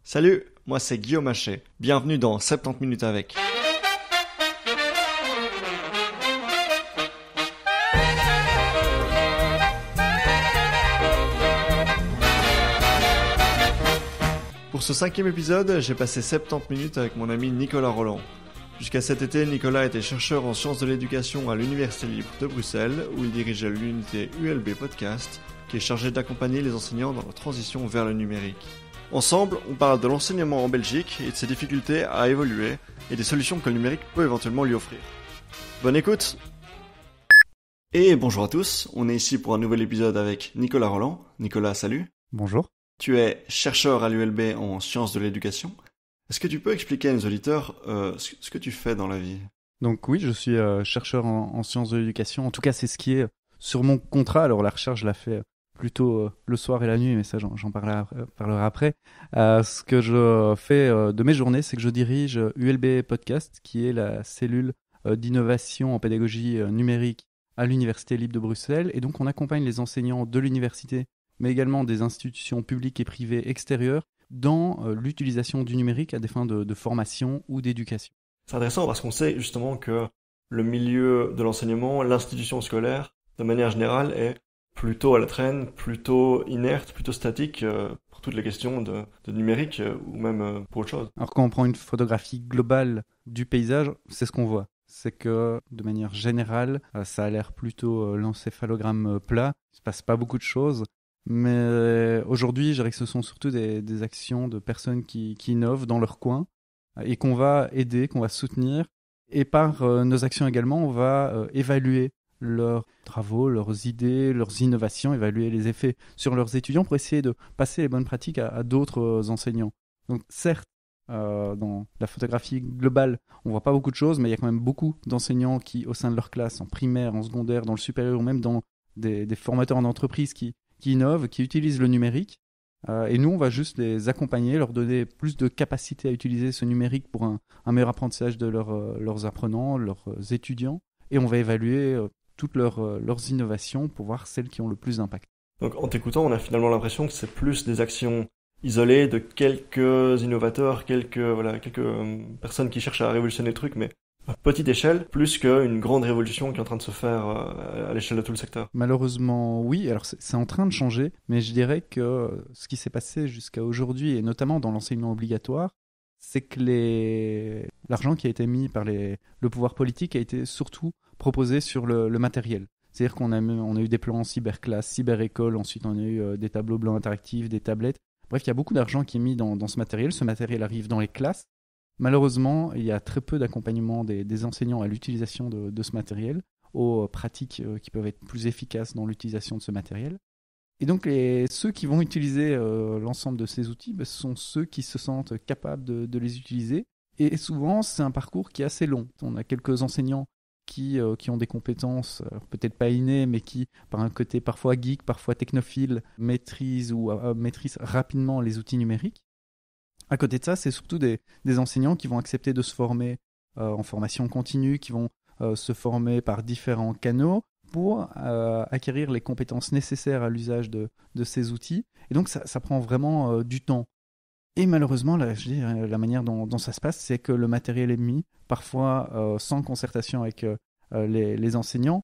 Salut, moi c'est Guillaume Hachet. Bienvenue dans 70 minutes avec. Pour ce 5e épisode, j'ai passé 70 minutes avec mon ami Nicolas Roland. Jusqu'à cet été, Nicolas était chercheur en sciences de l'éducation à l'Université libre de Bruxelles, où il dirigeait l'unité ULB Podcast, qui est chargée d'accompagner les enseignants dans leur transition vers le numérique. Ensemble, on parle de l'enseignement en Belgique et de ses difficultés à évoluer et des solutions que le numérique peut éventuellement lui offrir. Bonne écoute! Et bonjour à tous, on est ici pour un nouvel épisode avec Nicolas Roland. Nicolas, salut! Bonjour. Tu es chercheur à l'ULB en sciences de l'éducation. Est-ce que tu peux expliquer à nos auditeurs ce que tu fais dans la vie? Donc oui, je suis chercheur en sciences de l'éducation. En tout cas, c'est ce qui est sur mon contrat. Alors la recherche, je la fais plutôt le soir et la nuit, mais ça, j'en parlerai après. Ce que je fais de mes journées, c'est que je dirige ULB Podcast, qui est la cellule d'innovation en pédagogie numérique à l'Université libre de Bruxelles. Et donc, on accompagne les enseignants de l'université, mais également des institutions publiques et privées extérieures, dans l'utilisation du numérique à des fins de formation ou d'éducation. C'est intéressant parce qu'on sait justement que le milieu de l'enseignement, l'institution scolaire, de manière générale, est plutôt à la traîne, plutôt inerte, plutôt statique pour toutes les questions de numérique ou même pour autre chose. Alors quand on prend une photographie globale du paysage, c'est ce qu'on voit. C'est que de manière générale, ça a l'air plutôt l'encéphalogramme plat. Il ne se passe pas beaucoup de choses. Mais aujourd'hui, je dirais que ce sont surtout des actions de personnes qui innovent dans leur coin et qu'on va aider, qu'on va soutenir. Et par nos actions également, on va évaluer leurs travaux, leurs idées, leurs innovations, évaluer les effets sur leurs étudiants pour essayer de passer les bonnes pratiques à d'autres enseignants. Donc certes, dans la photographie globale, on voit pas beaucoup de choses, mais il y a quand même beaucoup d'enseignants qui, au sein de leur classe, en primaire, en secondaire, dans le supérieur ou même dans des formateurs en entreprise qui innovent, qui utilisent le numérique. Et nous, on va juste les accompagner, leur donner plus de capacité à utiliser ce numérique pour un meilleur apprentissage de leurs apprenants, leurs étudiants. Et on va évaluer toutes leurs innovations pour voir celles qui ont le plus d'impact. Donc en t'écoutant, on a finalement l'impression que c'est plus des actions isolées de quelques innovateurs, quelques personnes qui cherchent à révolutionner le truc, mais à petite échelle, plus qu'une grande révolution qui est en train de se faire à l'échelle de tout le secteur. Malheureusement, oui. Alors, c'est en train de changer, mais je dirais que ce qui s'est passé jusqu'à aujourd'hui, et notamment dans l'enseignement obligatoire, c'est que l'argent qui a été mis par le pouvoir politique a été surtout proposé sur le matériel. C'est-à-dire qu'on a eu des plans cyberclasse, cyberécole, ensuite on a eu des tableaux blancs interactifs, des tablettes. Bref, il y a beaucoup d'argent qui est mis dans ce matériel. Ce matériel arrive dans les classes. Malheureusement, il y a très peu d'accompagnement des enseignants à l'utilisation de ce matériel, aux pratiques qui peuvent être plus efficaces dans l'utilisation de ce matériel. Et donc, ceux qui vont utiliser l'ensemble de ces outils, ce sont ceux qui se sentent capables de les utiliser. Et souvent, c'est un parcours qui est assez long. On a quelques enseignants qui ont des compétences, peut-être pas innées, mais qui, par un côté parfois geek, parfois technophile, maîtrisent rapidement les outils numériques. À côté de ça, c'est surtout des enseignants qui vont accepter de se former en formation continue, qui vont se former par différents canaux pour acquérir les compétences nécessaires à l'usage de ces outils. Et donc, ça prend vraiment du temps. Et malheureusement, la manière dont ça se passe, c'est que le matériel est mis, parfois sans concertation avec les enseignants,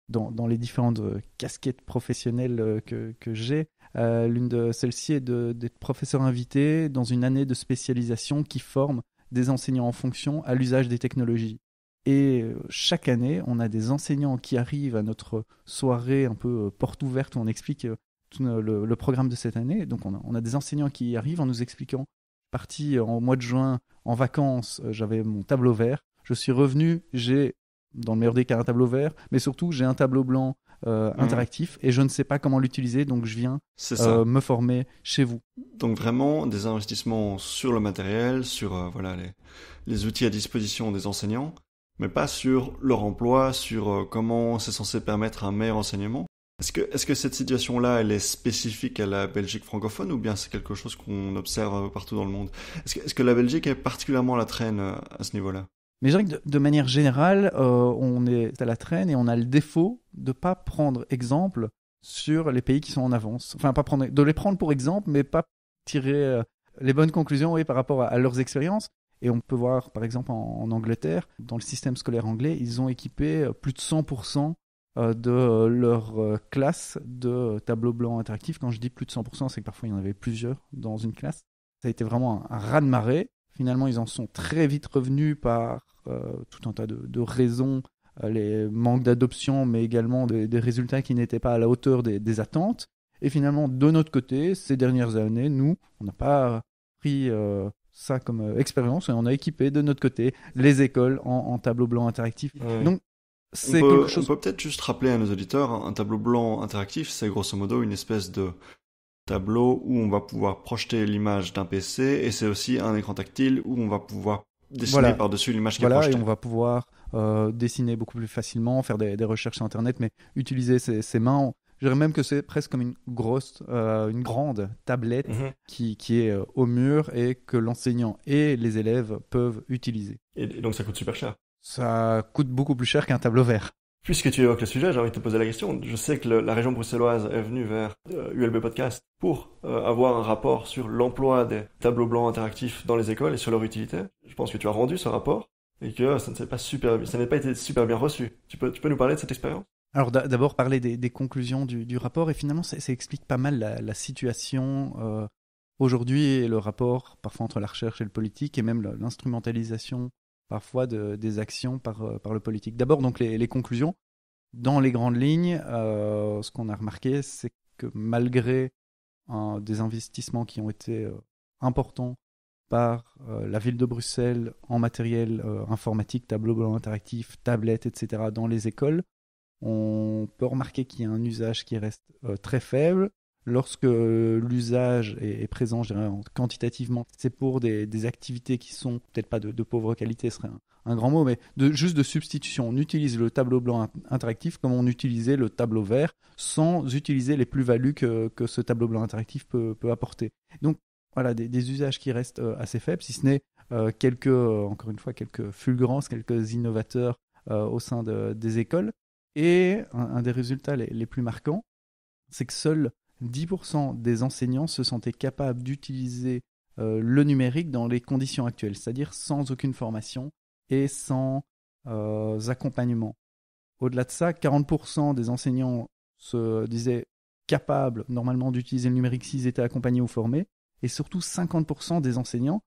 dans les différentes casquettes professionnelles que j'ai. L'une de celles-ci est d'être professeur invité dans une année de spécialisation qui forme des enseignants en fonction à l'usage des technologies. Et chaque année, on a des enseignants qui arrivent à notre soirée un peu porte ouverte où on explique tout le programme de cette année. Donc on a des enseignants qui arrivent en nous expliquant. Parti en mois de juin en vacances, j'avais mon tableau vert. Je suis revenu, j'ai dans le meilleur des cas un tableau vert, mais surtout j'ai un tableau blanc interactif et je ne sais pas comment l'utiliser, donc je viens me former chez vous. Donc vraiment des investissements sur le matériel, sur les outils à disposition des enseignants, mais pas sur leur emploi, sur comment c'est censé permettre un meilleur enseignement. Est-ce que cette situation-là, elle est spécifique à la Belgique francophone ou bien c'est quelque chose qu'on observe partout dans le monde? Est-ce que la Belgique est particulièrement à la traîne à ce niveau-là? Mais je dirais que de manière générale, on est à la traîne et on a le défaut de ne pas prendre exemple sur les pays qui sont en avance. Enfin, de les prendre pour exemple, mais pas tirer les bonnes conclusions, oui, par rapport à leurs expériences. Et on peut voir, par exemple, en Angleterre, dans le système scolaire anglais, ils ont équipé plus de 100% de leur classe de tableaux blancs interactifs. Quand je dis plus de 100%, c'est que parfois il y en avait plusieurs dans une classe. Ça a été vraiment un raz-de-marée. Finalement, ils en sont très vite revenus par tout un tas de raisons, les manques d'adoption, mais également des résultats qui n'étaient pas à la hauteur des attentes. Et finalement, de notre côté, ces dernières années, nous, on n'a pas pris ça comme expérience et on a équipé de notre côté les écoles en tableau blanc interactif. Ouais. Donc, c'est quelque chose... On peut peut-être juste rappeler à nos auditeurs, un tableau blanc interactif, c'est grosso modo une espèce de tableau où on va pouvoir projeter l'image d'un PC et c'est aussi un écran tactile où on va pouvoir dessiner par-dessus l'image qui est projetée. Et on va pouvoir dessiner beaucoup plus facilement, faire des recherches sur Internet, mais utiliser ses mains. Je dirais même que c'est presque comme une grande tablette qui est au mur et que l'enseignant et les élèves peuvent utiliser. Et donc ça coûte super cher. Ça coûte beaucoup plus cher qu'un tableau vert. Puisque tu évoques le sujet, j'ai envie de te poser la question. Je sais que la région bruxelloise est venue vers ULB Podcast pour avoir un rapport sur l'emploi des tableaux blancs interactifs dans les écoles et sur leur utilité. Je pense que tu as rendu ce rapport et que ça n'a pas été super bien reçu. Tu peux nous parler de cette expérience ? Alors d'abord parler des conclusions du rapport et finalement ça explique pas mal la situation aujourd'hui et le rapport parfois entre la recherche et le politique et même l'instrumentalisation parfois des actions par le politique. D'abord, donc, les conclusions. Dans les grandes lignes, ce qu'on a remarqué, c'est que malgré des investissements qui ont été importants par la ville de Bruxelles en matériel informatique, tableau blanc interactif, tablettes, etc., dans les écoles, on peut remarquer qu'il y a un usage qui reste très faible. Lorsque l'usage est présent, je dirais, quantitativement, c'est pour des activités qui sont peut-être pas de pauvre qualité, ce serait un grand mot, mais juste de substitution. On utilise le tableau blanc interactif comme on utilisait le tableau vert, sans utiliser les plus-values que ce tableau blanc interactif peut apporter. Donc voilà, des usages qui restent assez faibles, si ce n'est encore une fois, quelques fulgurances, quelques innovateurs au sein des écoles. Et un des résultats les plus marquants, c'est que seuls 10% des enseignants se sentaient capables d'utiliser le numérique dans les conditions actuelles, c'est-à-dire sans aucune formation et sans accompagnement. Au-delà de ça, 40% des enseignants se disaient capables normalement d'utiliser le numérique s'ils étaient accompagnés ou formés, et surtout 50% des enseignants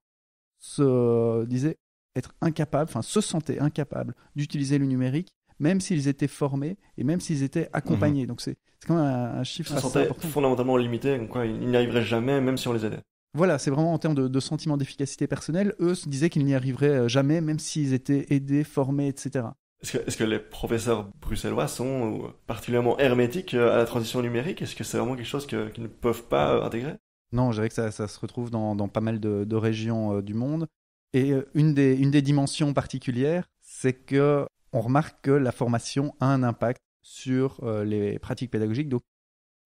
se disaient se sentaient incapables d'utiliser le numérique même s'ils étaient formés et même s'ils étaient accompagnés. Donc c'est quand même un chiffre assez important. Fondamentalement limité, quoi, ils n'y arriveraient jamais, même si on les aidait. Voilà, c'est vraiment en termes de sentiment d'efficacité personnelle. Eux se disaient qu'ils n'y arriveraient jamais, même s'ils étaient aidés, formés, etc. Est-ce que les professeurs bruxellois sont particulièrement hermétiques à la transition numérique ? Est-ce que c'est vraiment quelque chose qu'ils ne peuvent pas intégrer ? Non, je dirais que ça se retrouve dans pas mal de régions du monde. Et une des dimensions particulières, c'est que on remarque que la formation a un impact sur les pratiques pédagogiques. Donc,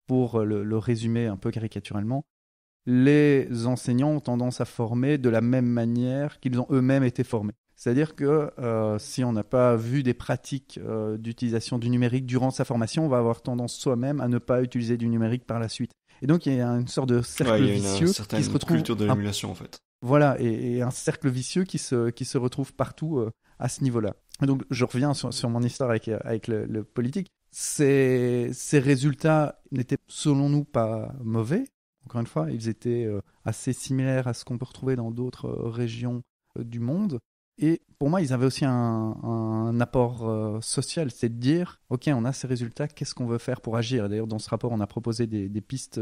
pour le résumer un peu caricaturalement, les enseignants ont tendance à former de la même manière qu'ils ont eux-mêmes été formés. C'est-à-dire que si on n'a pas vu des pratiques d'utilisation du numérique durant sa formation, on va avoir tendance soi-même à ne pas utiliser du numérique par la suite. Et donc, il y a une sorte de cercle vicieux qui se retrouve... culture de l'émulation, en fait. Voilà, et un cercle vicieux qui se retrouve partout à ce niveau-là. Et donc, je reviens sur mon histoire avec le politique. Ces résultats n'étaient, selon nous, pas mauvais. Encore une fois, ils étaient assez similaires à ce qu'on peut retrouver dans d'autres régions du monde. Et pour moi, ils avaient aussi un apport social, c'est de dire, OK, on a ces résultats, qu'est-ce qu'on veut faire pour agir ? D'ailleurs, dans ce rapport, on a proposé des pistes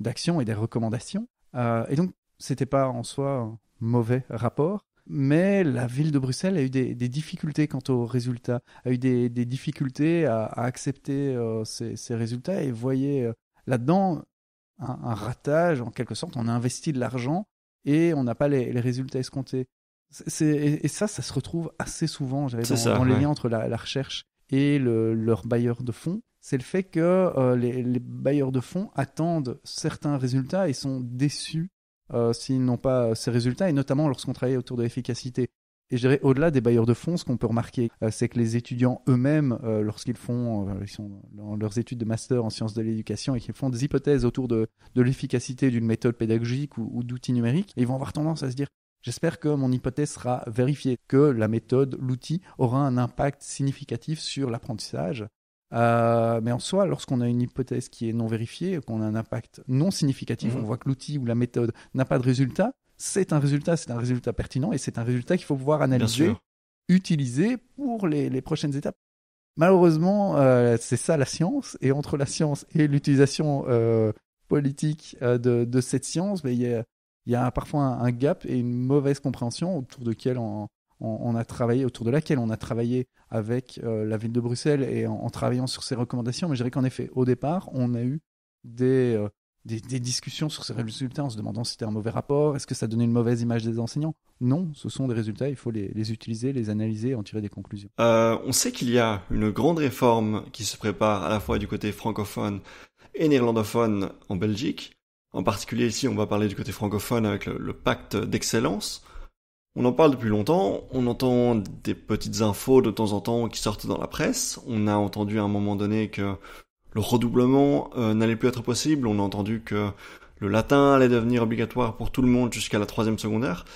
d'action et des recommandations. Et donc, c'était pas en soi un mauvais rapport, mais la ville de Bruxelles a eu des difficultés quant aux résultats, a eu des difficultés à accepter ces résultats et voyait là-dedans un ratage, en quelque sorte. On a investi de l'argent et on n'a pas les résultats escomptés. Et ça se retrouve assez souvent dans les liens entre la recherche et leur bailleur de fonds. C'est le fait que les bailleurs de fonds attendent certains résultats et sont déçus s'ils n'ont pas ces résultats, et notamment lorsqu'on travaille autour de l'efficacité. Et je dirais, au-delà des bailleurs de fonds, ce qu'on peut remarquer, c'est que les étudiants eux-mêmes, lorsqu'ils ils sont dans leurs études de master en sciences de l'éducation et qu'ils font des hypothèses autour de l'efficacité d'une méthode pédagogique ou d'outils numériques, ils vont avoir tendance à se dire, j'espère que mon hypothèse sera vérifiée, que la méthode, l'outil, aura un impact significatif sur l'apprentissage. Mais en soi, lorsqu'on a une hypothèse qui est non vérifiée, qu'on a un impact non significatif, on voit que l'outil ou la méthode n'a pas de résultat, c'est un résultat pertinent et c'est un résultat qu'il faut pouvoir analyser, utiliser pour les prochaines étapes. Malheureusement, c'est ça la science, et entre la science et l'utilisation politique de cette science, il y a parfois un gap et une mauvaise compréhension autour de laquelle on a travaillé avec la ville de Bruxelles et en travaillant sur ces recommandations. Mais je dirais qu'en effet, au départ, on a eu des discussions sur ces résultats en se demandant si c'était un mauvais rapport, est-ce que ça donnait une mauvaise image des enseignants. Non, ce sont des résultats, il faut les utiliser, les analyser et en tirer des conclusions. On sait qu'il y a une grande réforme qui se prépare à la fois du côté francophone et néerlandophone en Belgique. En particulier ici, on va parler du côté francophone avec le pacte d'excellence. On en parle depuis longtemps, on entend des petites infos de temps en temps qui sortent dans la presse. On a entendu à un moment donné que le redoublement n'allait plus être possible. On a entendu que le latin allait devenir obligatoire pour tout le monde jusqu'à la 3e secondaire.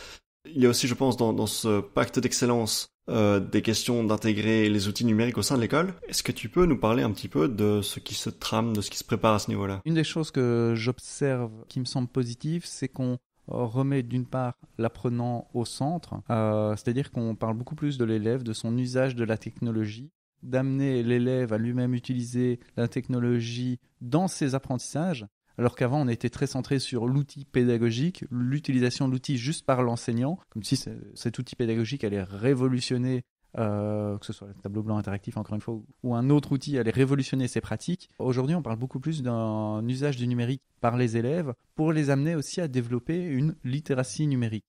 Il y a aussi, je pense, dans ce pacte d'excellence, des questions d'intégrer les outils numériques au sein de l'école. Est-ce que tu peux nous parler un petit peu de ce qui se trame, de ce qui se prépare à ce niveau-là ? Une des choses que j'observe qui me semble positive, c'est qu'on remet d'une part l'apprenant au centre, c'est-à-dire qu'on parle beaucoup plus de l'élève, de son usage de la technologie, d'amener l'élève à lui-même utiliser la technologie dans ses apprentissages, alors qu'avant on était très centré sur l'outil pédagogique, l'utilisation de l'outil juste par l'enseignant, comme si cet outil pédagogique allait révolutionner, que ce soit le tableau blanc interactif encore une fois, ou un autre outil allait révolutionner ses pratiques. Aujourd'hui on parle beaucoup plus d'un usage du numérique par les élèves pour les amener aussi à développer une littératie numérique.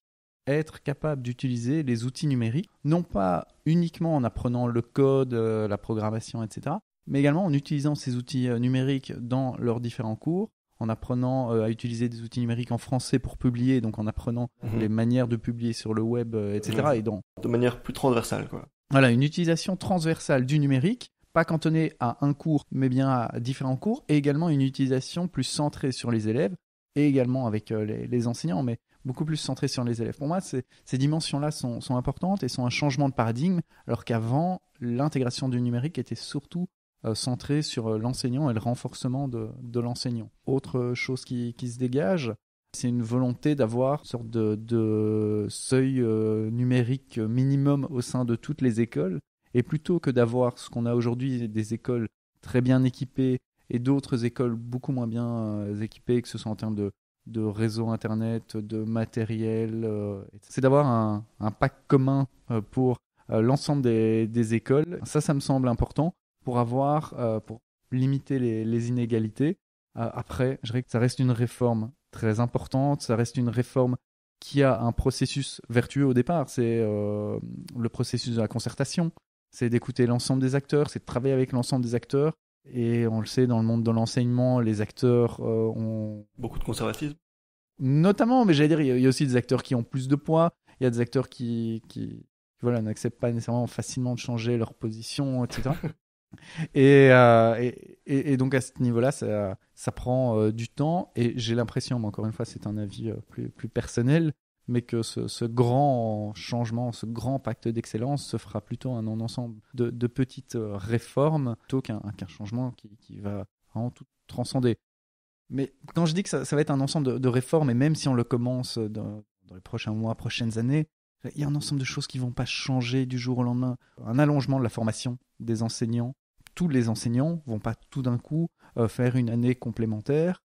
Être capable d'utiliser les outils numériques, non pas uniquement en apprenant le code, la programmation, etc., mais également en utilisant ces outils numériques dans leurs différents cours, en apprenant à utiliser des outils numériques en français pour publier, donc en apprenant les manières de publier sur le web, etc. Et de manière plus transversale, quoi. Voilà, une utilisation transversale du numérique, pas cantonnée à un cours, mais bien à différents cours, et également une utilisation plus centrée sur les élèves, et également avec les enseignants, mais beaucoup plus centrée sur les élèves. Pour moi, ces dimensions-là sont importantes et sont un changement de paradigme, alors qu'avant, l'intégration du numérique était surtout centrée sur l'enseignant et le renforcement de l'enseignant. Autre chose qui se dégage, c'est une volonté d'avoir une sorte de seuil numérique minimum au sein de toutes les écoles, et plutôt que d'avoir ce qu'on a aujourd'hui, des écoles très bien équipées et d'autres écoles beaucoup moins bien équipées, que ce soit en termes de réseau internet, de matériel, c'est d'avoir un pack commun pour l'ensemble des écoles. Ça me semble important pour limiter les inégalités. Après, je dirais que ça reste une réforme très importante, ça reste une réforme qui a un processus vertueux au départ, c'est le processus de la concertation, c'est d'écouter l'ensemble des acteurs, c'est de travailler avec l'ensemble des acteurs, et on le sait, dans le monde de l'enseignement, les acteurs ont... Beaucoup de conservatisme. Notamment, mais j'allais dire, il y a aussi des acteurs qui ont plus de poids, il y a des acteurs qui voilà, n'acceptent pas nécessairement facilement de changer leur position, etc. Et donc à ce niveau-là, ça prend du temps, et j'ai l'impression, mais encore une fois c'est un avis plus personnel, mais que ce grand changement, ce grand pacte d'excellence se fera plutôt un ensemble de petites réformes plutôt qu'un changement qui va vraiment tout transcender. Mais quand je dis que ça va être un ensemble de réformes, et même si on le commence dans les prochains mois, prochaines années, il y a un ensemble de choses qui ne vont pas changer du jour au lendemain. Un allongement de la formation des enseignants. Tous les enseignants ne vont pas tout d'un coup faire une année complémentaire,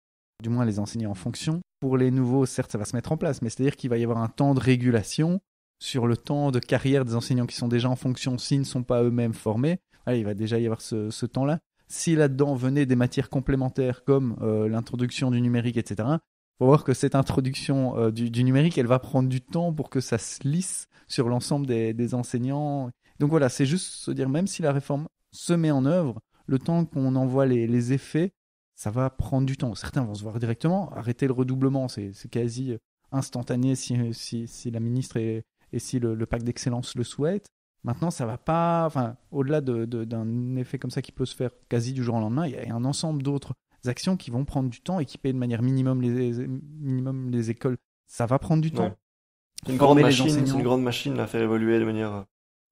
du moins les enseignants en fonction. Pour les nouveaux, certes, ça va se mettre en place, mais c'est-à-dire qu'il va y avoir un temps de régulation sur le temps de carrière des enseignants qui sont déjà en fonction s'ils ne sont pas eux-mêmes formés. Allez, il va déjà y avoir ce temps-là. Si là-dedans venaient des matières complémentaires comme l'introduction du numérique, etc., il faut voir que cette introduction du numérique, elle va prendre du temps pour que ça se lisse sur l'ensemble des enseignants. Donc voilà, c'est juste se dire, même si la réforme se met en œuvre, le temps qu'on en voit les effets, ça va prendre du temps. Certains vont se voir directement. Arrêter le redoublement, c'est quasi instantané si la ministre est et si le pacte d'excellence le souhaite. Maintenant, ça va pas. Enfin, au-delà d'un effet comme ça qui peut se faire quasi du jour au lendemain, il y a un ensemble d'autres actions qui vont prendre du temps, équiper de manière minimum les écoles. Ça va prendre du temps. Ouais. C'est une grande machine à faire évoluer de manière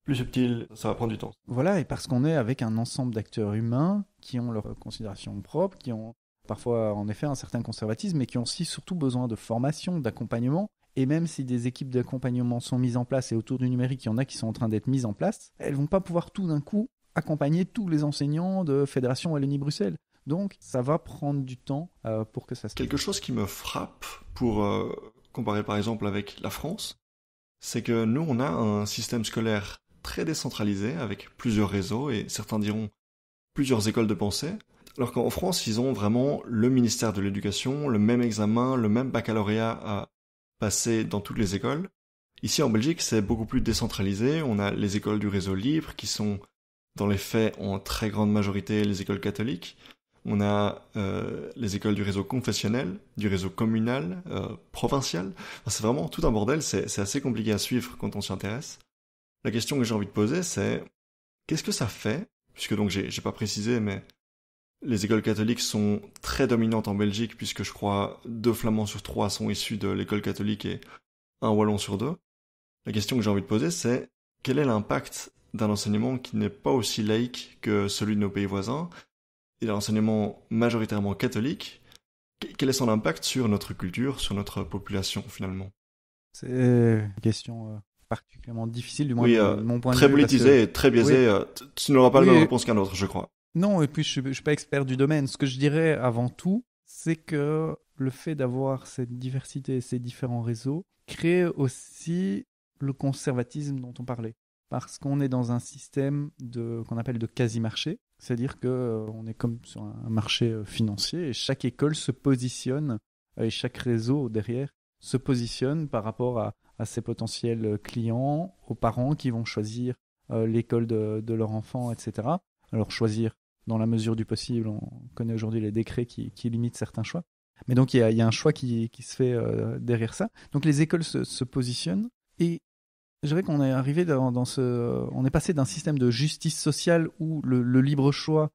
plus subtile. Ça va prendre du temps. Voilà, et parce qu'on est avec un ensemble d'acteurs humains qui ont leurs considérations propres, qui ont parfois en effet un certain conservatisme, mais qui ont aussi surtout besoin de formation, d'accompagnement. Et même si des équipes d'accompagnement sont mises en place et autour du numérique, il y en a qui sont en train d'être mises en place, elles ne vont pas pouvoir tout d'un coup accompagner tous les enseignants de Fédération Wallonie-Bruxelles. Donc, ça va prendre du temps pour que ça se... Quelque chose qui me frappe pour comparer par exemple avec la France, c'est que nous, on a un système scolaire très décentralisé avec plusieurs réseaux et certains diront plusieurs écoles de pensée. Alors qu'en France, ils ont vraiment le ministère de l'Éducation, le même examen, le même baccalauréat à passer dans toutes les écoles. Ici en Belgique, c'est beaucoup plus décentralisé. On a les écoles du réseau libre qui sont dans les faits en très grande majorité les écoles catholiques. On a les écoles du réseau confessionnel, du réseau communal, provincial. Enfin, c'est vraiment tout un bordel, c'est assez compliqué à suivre quand on s'y intéresse. La question que j'ai envie de poser, c'est qu'est-ce que ça fait, puisque donc j'ai pas précisé, mais les écoles catholiques sont très dominantes en Belgique, puisque je crois 2 Flamands sur 3 sont issus de l'école catholique et 1 Wallon sur 2. La question que j'ai envie de poser, c'est quel est l'impact d'un enseignement qui n'est pas aussi laïque que celui de nos pays voisins, et d'un enseignement majoritairement catholique? Quel est son impact sur notre culture, sur notre population finalement? C'est une question particulièrement difficile, du moins de mon point de vue. Très politisée et très biaisée. Oui. Tu n'auras pas la même réponse qu'un autre, je crois. Non, et puis je suis pas expert du domaine. Ce que je dirais avant tout, c'est que le fait d'avoir cette diversité et ces différents réseaux crée aussi le conservatisme dont on parlait. Parce qu'on est dans un système qu'on appelle de quasi-marché, c'est-à-dire qu'on est comme sur un marché financier et chaque école se positionne, et chaque réseau derrière se positionne par rapport à ses potentiels clients, aux parents qui vont choisir l'école de leur enfant, etc. Alors choisir dans la mesure du possible, on connaît aujourd'hui les décrets qui limitent certains choix. Mais donc il y a un choix qui se fait derrière ça. Donc les écoles se positionnent et je dirais qu'on est arrivé on est passé d'un système de justice sociale où le libre choix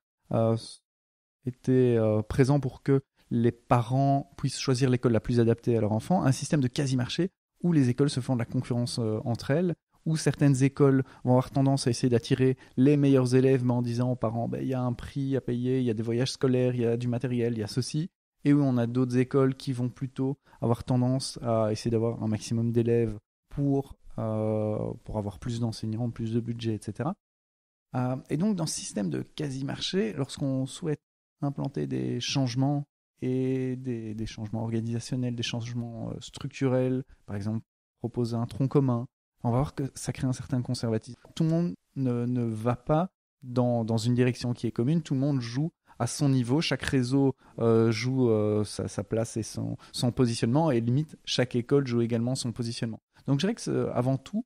était présent pour que les parents puissent choisir l'école la plus adaptée à leur enfant, à un système de quasi-marché où les écoles se font de la concurrence entre elles, où certaines écoles vont avoir tendance à essayer d'attirer les meilleurs élèves, mais en disant aux parents, il y a un prix à payer, il y a des voyages scolaires, il y a du matériel, il y a ceci, et où on a d'autres écoles qui vont plutôt avoir tendance à essayer d'avoir un maximum d'élèves pour avoir plus d'enseignants, plus de budget, etc. Et donc, dans ce système de quasi-marché, lorsqu'on souhaite implanter des changements et des changements organisationnels, des changements structurels, par exemple, proposer un tronc commun, on va voir que ça crée un certain conservatisme. Tout le monde ne va pas dans une direction qui est commune, tout le monde joue à son niveau, chaque réseau joue sa place et son positionnement, et limite, chaque école joue également son positionnement. Donc je dirais que avant tout,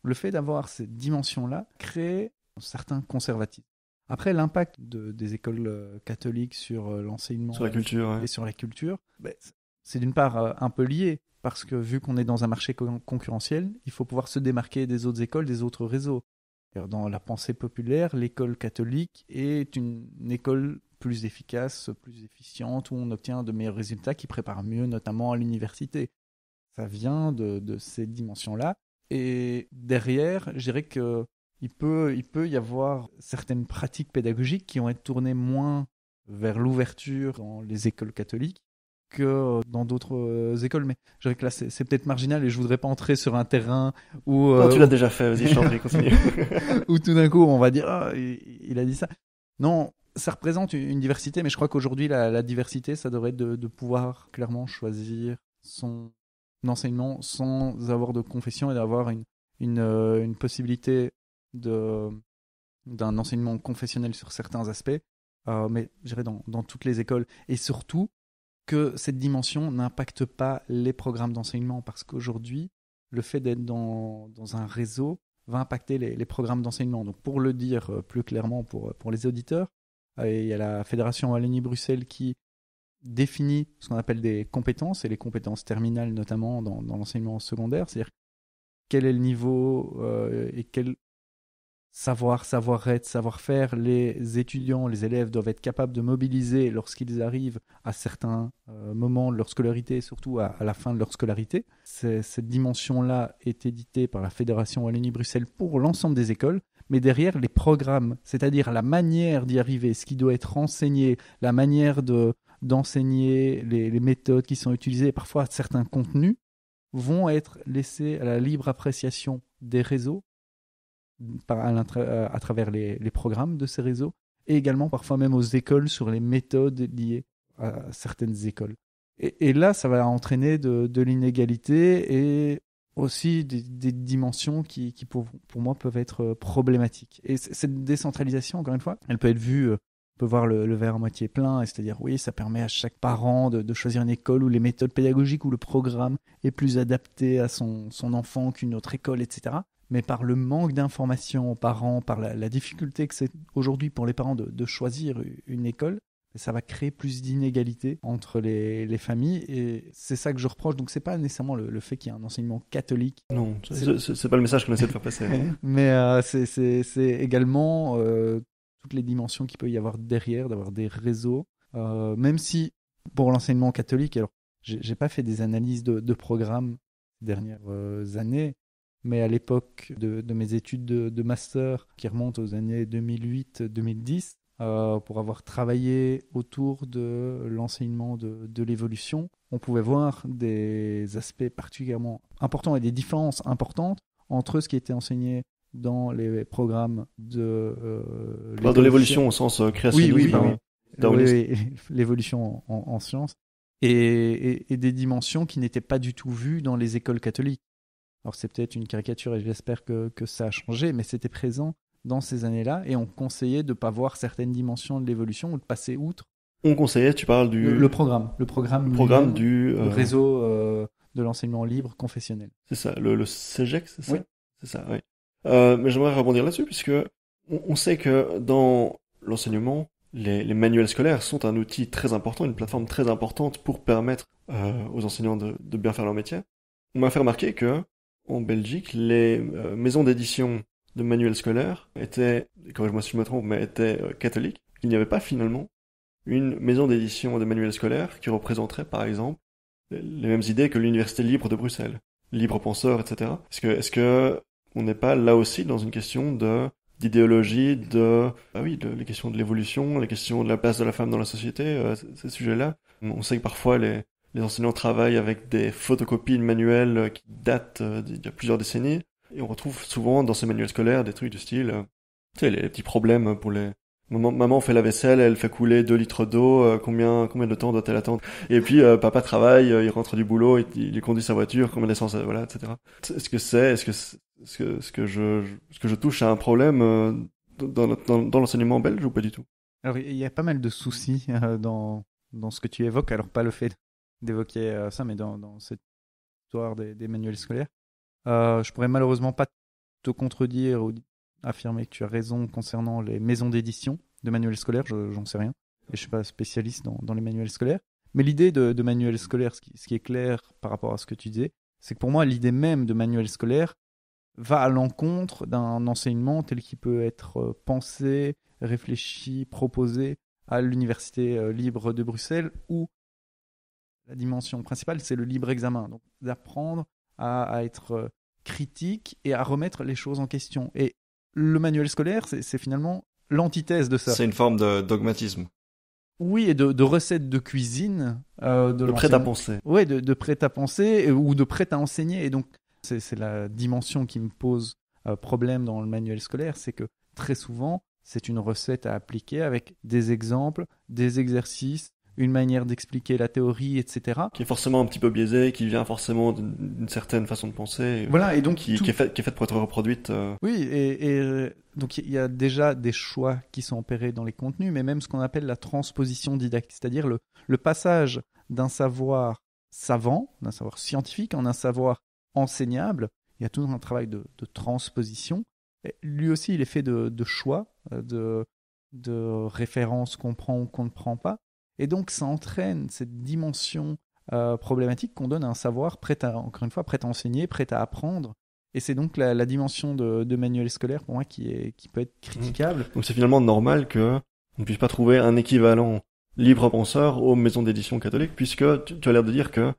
le fait d'avoir cette dimension-là crée un certain conservatisme. Après, l'impact des écoles catholiques sur l'enseignement sur la culture, et sur la culture, c'est d'une part un peu lié, parce que vu qu'on est dans un marché concurrentiel, il faut pouvoir se démarquer des autres écoles, des autres réseaux. Dans la pensée populaire, l'école catholique est une école plus efficace, plus efficiente, où on obtient de meilleurs résultats, qui préparent mieux, notamment à l'université. Ça vient de ces dimensions-là. Et derrière, je dirais qu'il peut y avoir certaines pratiques pédagogiques qui vont être tournées moins vers l'ouverture dans les écoles catholiques que dans d'autres écoles. Mais je dirais que là, c'est peut-être marginal et je voudrais pas entrer sur un terrain où... non, tu l'as déjà fait, vas-y, je t'en prie, continue. Où tout d'un coup, on va dire, il a dit ça. Non, ça représente une diversité, mais je crois qu'aujourd'hui, la diversité, ça devrait être de pouvoir clairement choisir son enseignement sans avoir de confession et d'avoir une possibilité d'un enseignement confessionnel sur certains aspects, mais je dirais dans toutes les écoles. Et surtout, que cette dimension n'impacte pas les programmes d'enseignement, parce qu'aujourd'hui, le fait d'être dans un réseau va impacter les programmes d'enseignement. Donc pour le dire plus clairement pour les auditeurs, il y a la Fédération Wallonie-Bruxelles qui définit ce qu'on appelle des compétences, et les compétences terminales notamment dans l'enseignement secondaire, c'est-à-dire quel est le niveau et quel savoir-être, savoir-faire les étudiants, les élèves doivent être capables de mobiliser lorsqu'ils arrivent à certains moments de leur scolarité, surtout à la fin de leur scolarité. Cette dimension-là est éditée par la Fédération Wallonie-Bruxelles pour l'ensemble des écoles, mais derrière les programmes, c'est-à-dire la manière d'y arriver, ce qui doit être enseigné, la manière d'enseigner, les méthodes qui sont utilisées, parfois certains contenus, vont être laissés à la libre appréciation des réseaux, à travers les programmes de ces réseaux, et également parfois même aux écoles sur les méthodes liées à certaines écoles. Et là, ça va entraîner de l'inégalité et aussi des dimensions qui pour moi, peuvent être problématiques. Et cette décentralisation, encore une fois, elle peut être vue... On peut voir le verre à moitié plein, c'est-à-dire oui, ça permet à chaque parent de choisir une école où les méthodes pédagogiques ou le programme est plus adapté à son enfant qu'une autre école, etc. Mais par le manque d'informations aux parents, par la difficulté que c'est aujourd'hui pour les parents de choisir une école, ça va créer plus d'inégalités entre les familles, et c'est ça que je reproche. Donc c'est pas nécessairement le fait qu'il y ait un enseignement catholique. Non, c'est pas le message qu'on essaie de faire passer. Mais c'est également toutes les dimensions qu'il peut y avoir derrière, d'avoir des réseaux. Même si, pour l'enseignement catholique, alors j'ai pas fait des analyses de programmes ces dernières années, mais à l'époque de mes études de master, qui remontent aux années 2008-2010, pour avoir travaillé autour de l'enseignement de l'évolution, on pouvait voir des aspects particulièrement importants et des différences importantes entre ce qui était enseigné dans les programmes de l'évolution au sens créationnisme. Oui, l'évolution en sciences, et des dimensions qui n'étaient pas du tout vues dans les écoles catholiques. Alors c'est peut-être une caricature et j'espère que ça a changé, mais c'était présent dans ces années-là, et on conseillait de ne pas voir certaines dimensions de l'évolution ou de passer outre. On conseillait, tu parles du... Le programme du réseau de l'enseignement libre confessionnel. C'est ça, le CEGEC, c'est ça? Oui. C'est ça, oui. Mais j'aimerais rebondir là-dessus, puisque on sait que dans l'enseignement, les manuels scolaires sont un outil très important, une plateforme très importante pour permettre aux enseignants de bien faire leur métier. On m'a fait remarquer que en Belgique, les maisons d'édition de manuels scolaires étaient, corrige-moi si je me trompe, mais étaient catholiques. Il n'y avait pas finalement une maison d'édition de manuels scolaires qui représenterait par exemple les mêmes idées que l'Université libre de Bruxelles, libre penseur, etc. Est-ce que on n'est pas là aussi dans une question d'idéologie, les questions de l'évolution, les questions de la place de la femme dans la société, ces sujets-là. On sait que parfois les enseignants travaillent avec des photocopies de manuels qui datent d'il y a plusieurs décennies, et on retrouve souvent dans ces manuels scolaires des trucs du style, tu sais, les petits problèmes pour les... Maman fait la vaisselle, elle fait couler 2 litres d'eau, combien de temps doit-elle attendre? Et puis papa travaille, il rentre du boulot, il conduit sa voiture, combien d'essence, voilà, etc. Est-ce que je touche à un problème dans l'enseignement belge ou pas du tout? Alors il y a pas mal de soucis dans ce que tu évoques, alors pas le fait d'évoquer ça, mais dans cette histoire des manuels scolaires. Je pourrais malheureusement pas te contredire ou affirmer que tu as raison concernant les maisons d'édition de manuels scolaires, j'en sais rien, et je suis pas spécialiste dans les manuels scolaires. Mais l'idée de manuels scolaires, ce qui est clair par rapport à ce que tu disais, c'est que pour moi, l'idée même de manuels scolaires va à l'encontre d'un enseignement tel qu'il peut être pensé, réfléchi, proposé à l'Université libre de Bruxelles, où la dimension principale, c'est le libre examen. Donc, d'apprendre à être critique et à remettre les choses en question. Et le manuel scolaire, c'est finalement l'antithèse de ça. C'est une forme de dogmatisme. Oui, et de recettes de cuisine. De prêt-à-penser. Oui, de prêt-à-penser ou de prêt-à-enseigner. Et donc, c'est la dimension qui me pose problème dans le manuel scolaire, c'est que très souvent, c'est une recette à appliquer avec des exemples, des exercices, une manière d'expliquer la théorie, etc. Qui est forcément un petit peu biaisée, qui vient forcément d'une certaine façon de penser. Voilà, et donc qui est faite pour être reproduite. Oui, et donc il y a déjà des choix qui sont opérés dans les contenus, mais même ce qu'on appelle la transposition didactique, c'est-à-dire le passage d'un savoir savant, d'un savoir scientifique, en un savoir enseignable. Il y a tout un travail de transposition. Et lui aussi, il est fait de choix, de références qu'on prend ou qu'on ne prend pas. Et donc, ça entraîne cette dimension problématique qu'on donne à un savoir encore une fois, prêt à enseigner, prêt à apprendre. Et c'est donc la dimension de manuel scolaire pour moi qui peut être critiquable. Donc c'est finalement normal que on ne puisse pas trouver un équivalent libre penseur aux maisons d'édition catholiques, puisque tu as l'air de dire que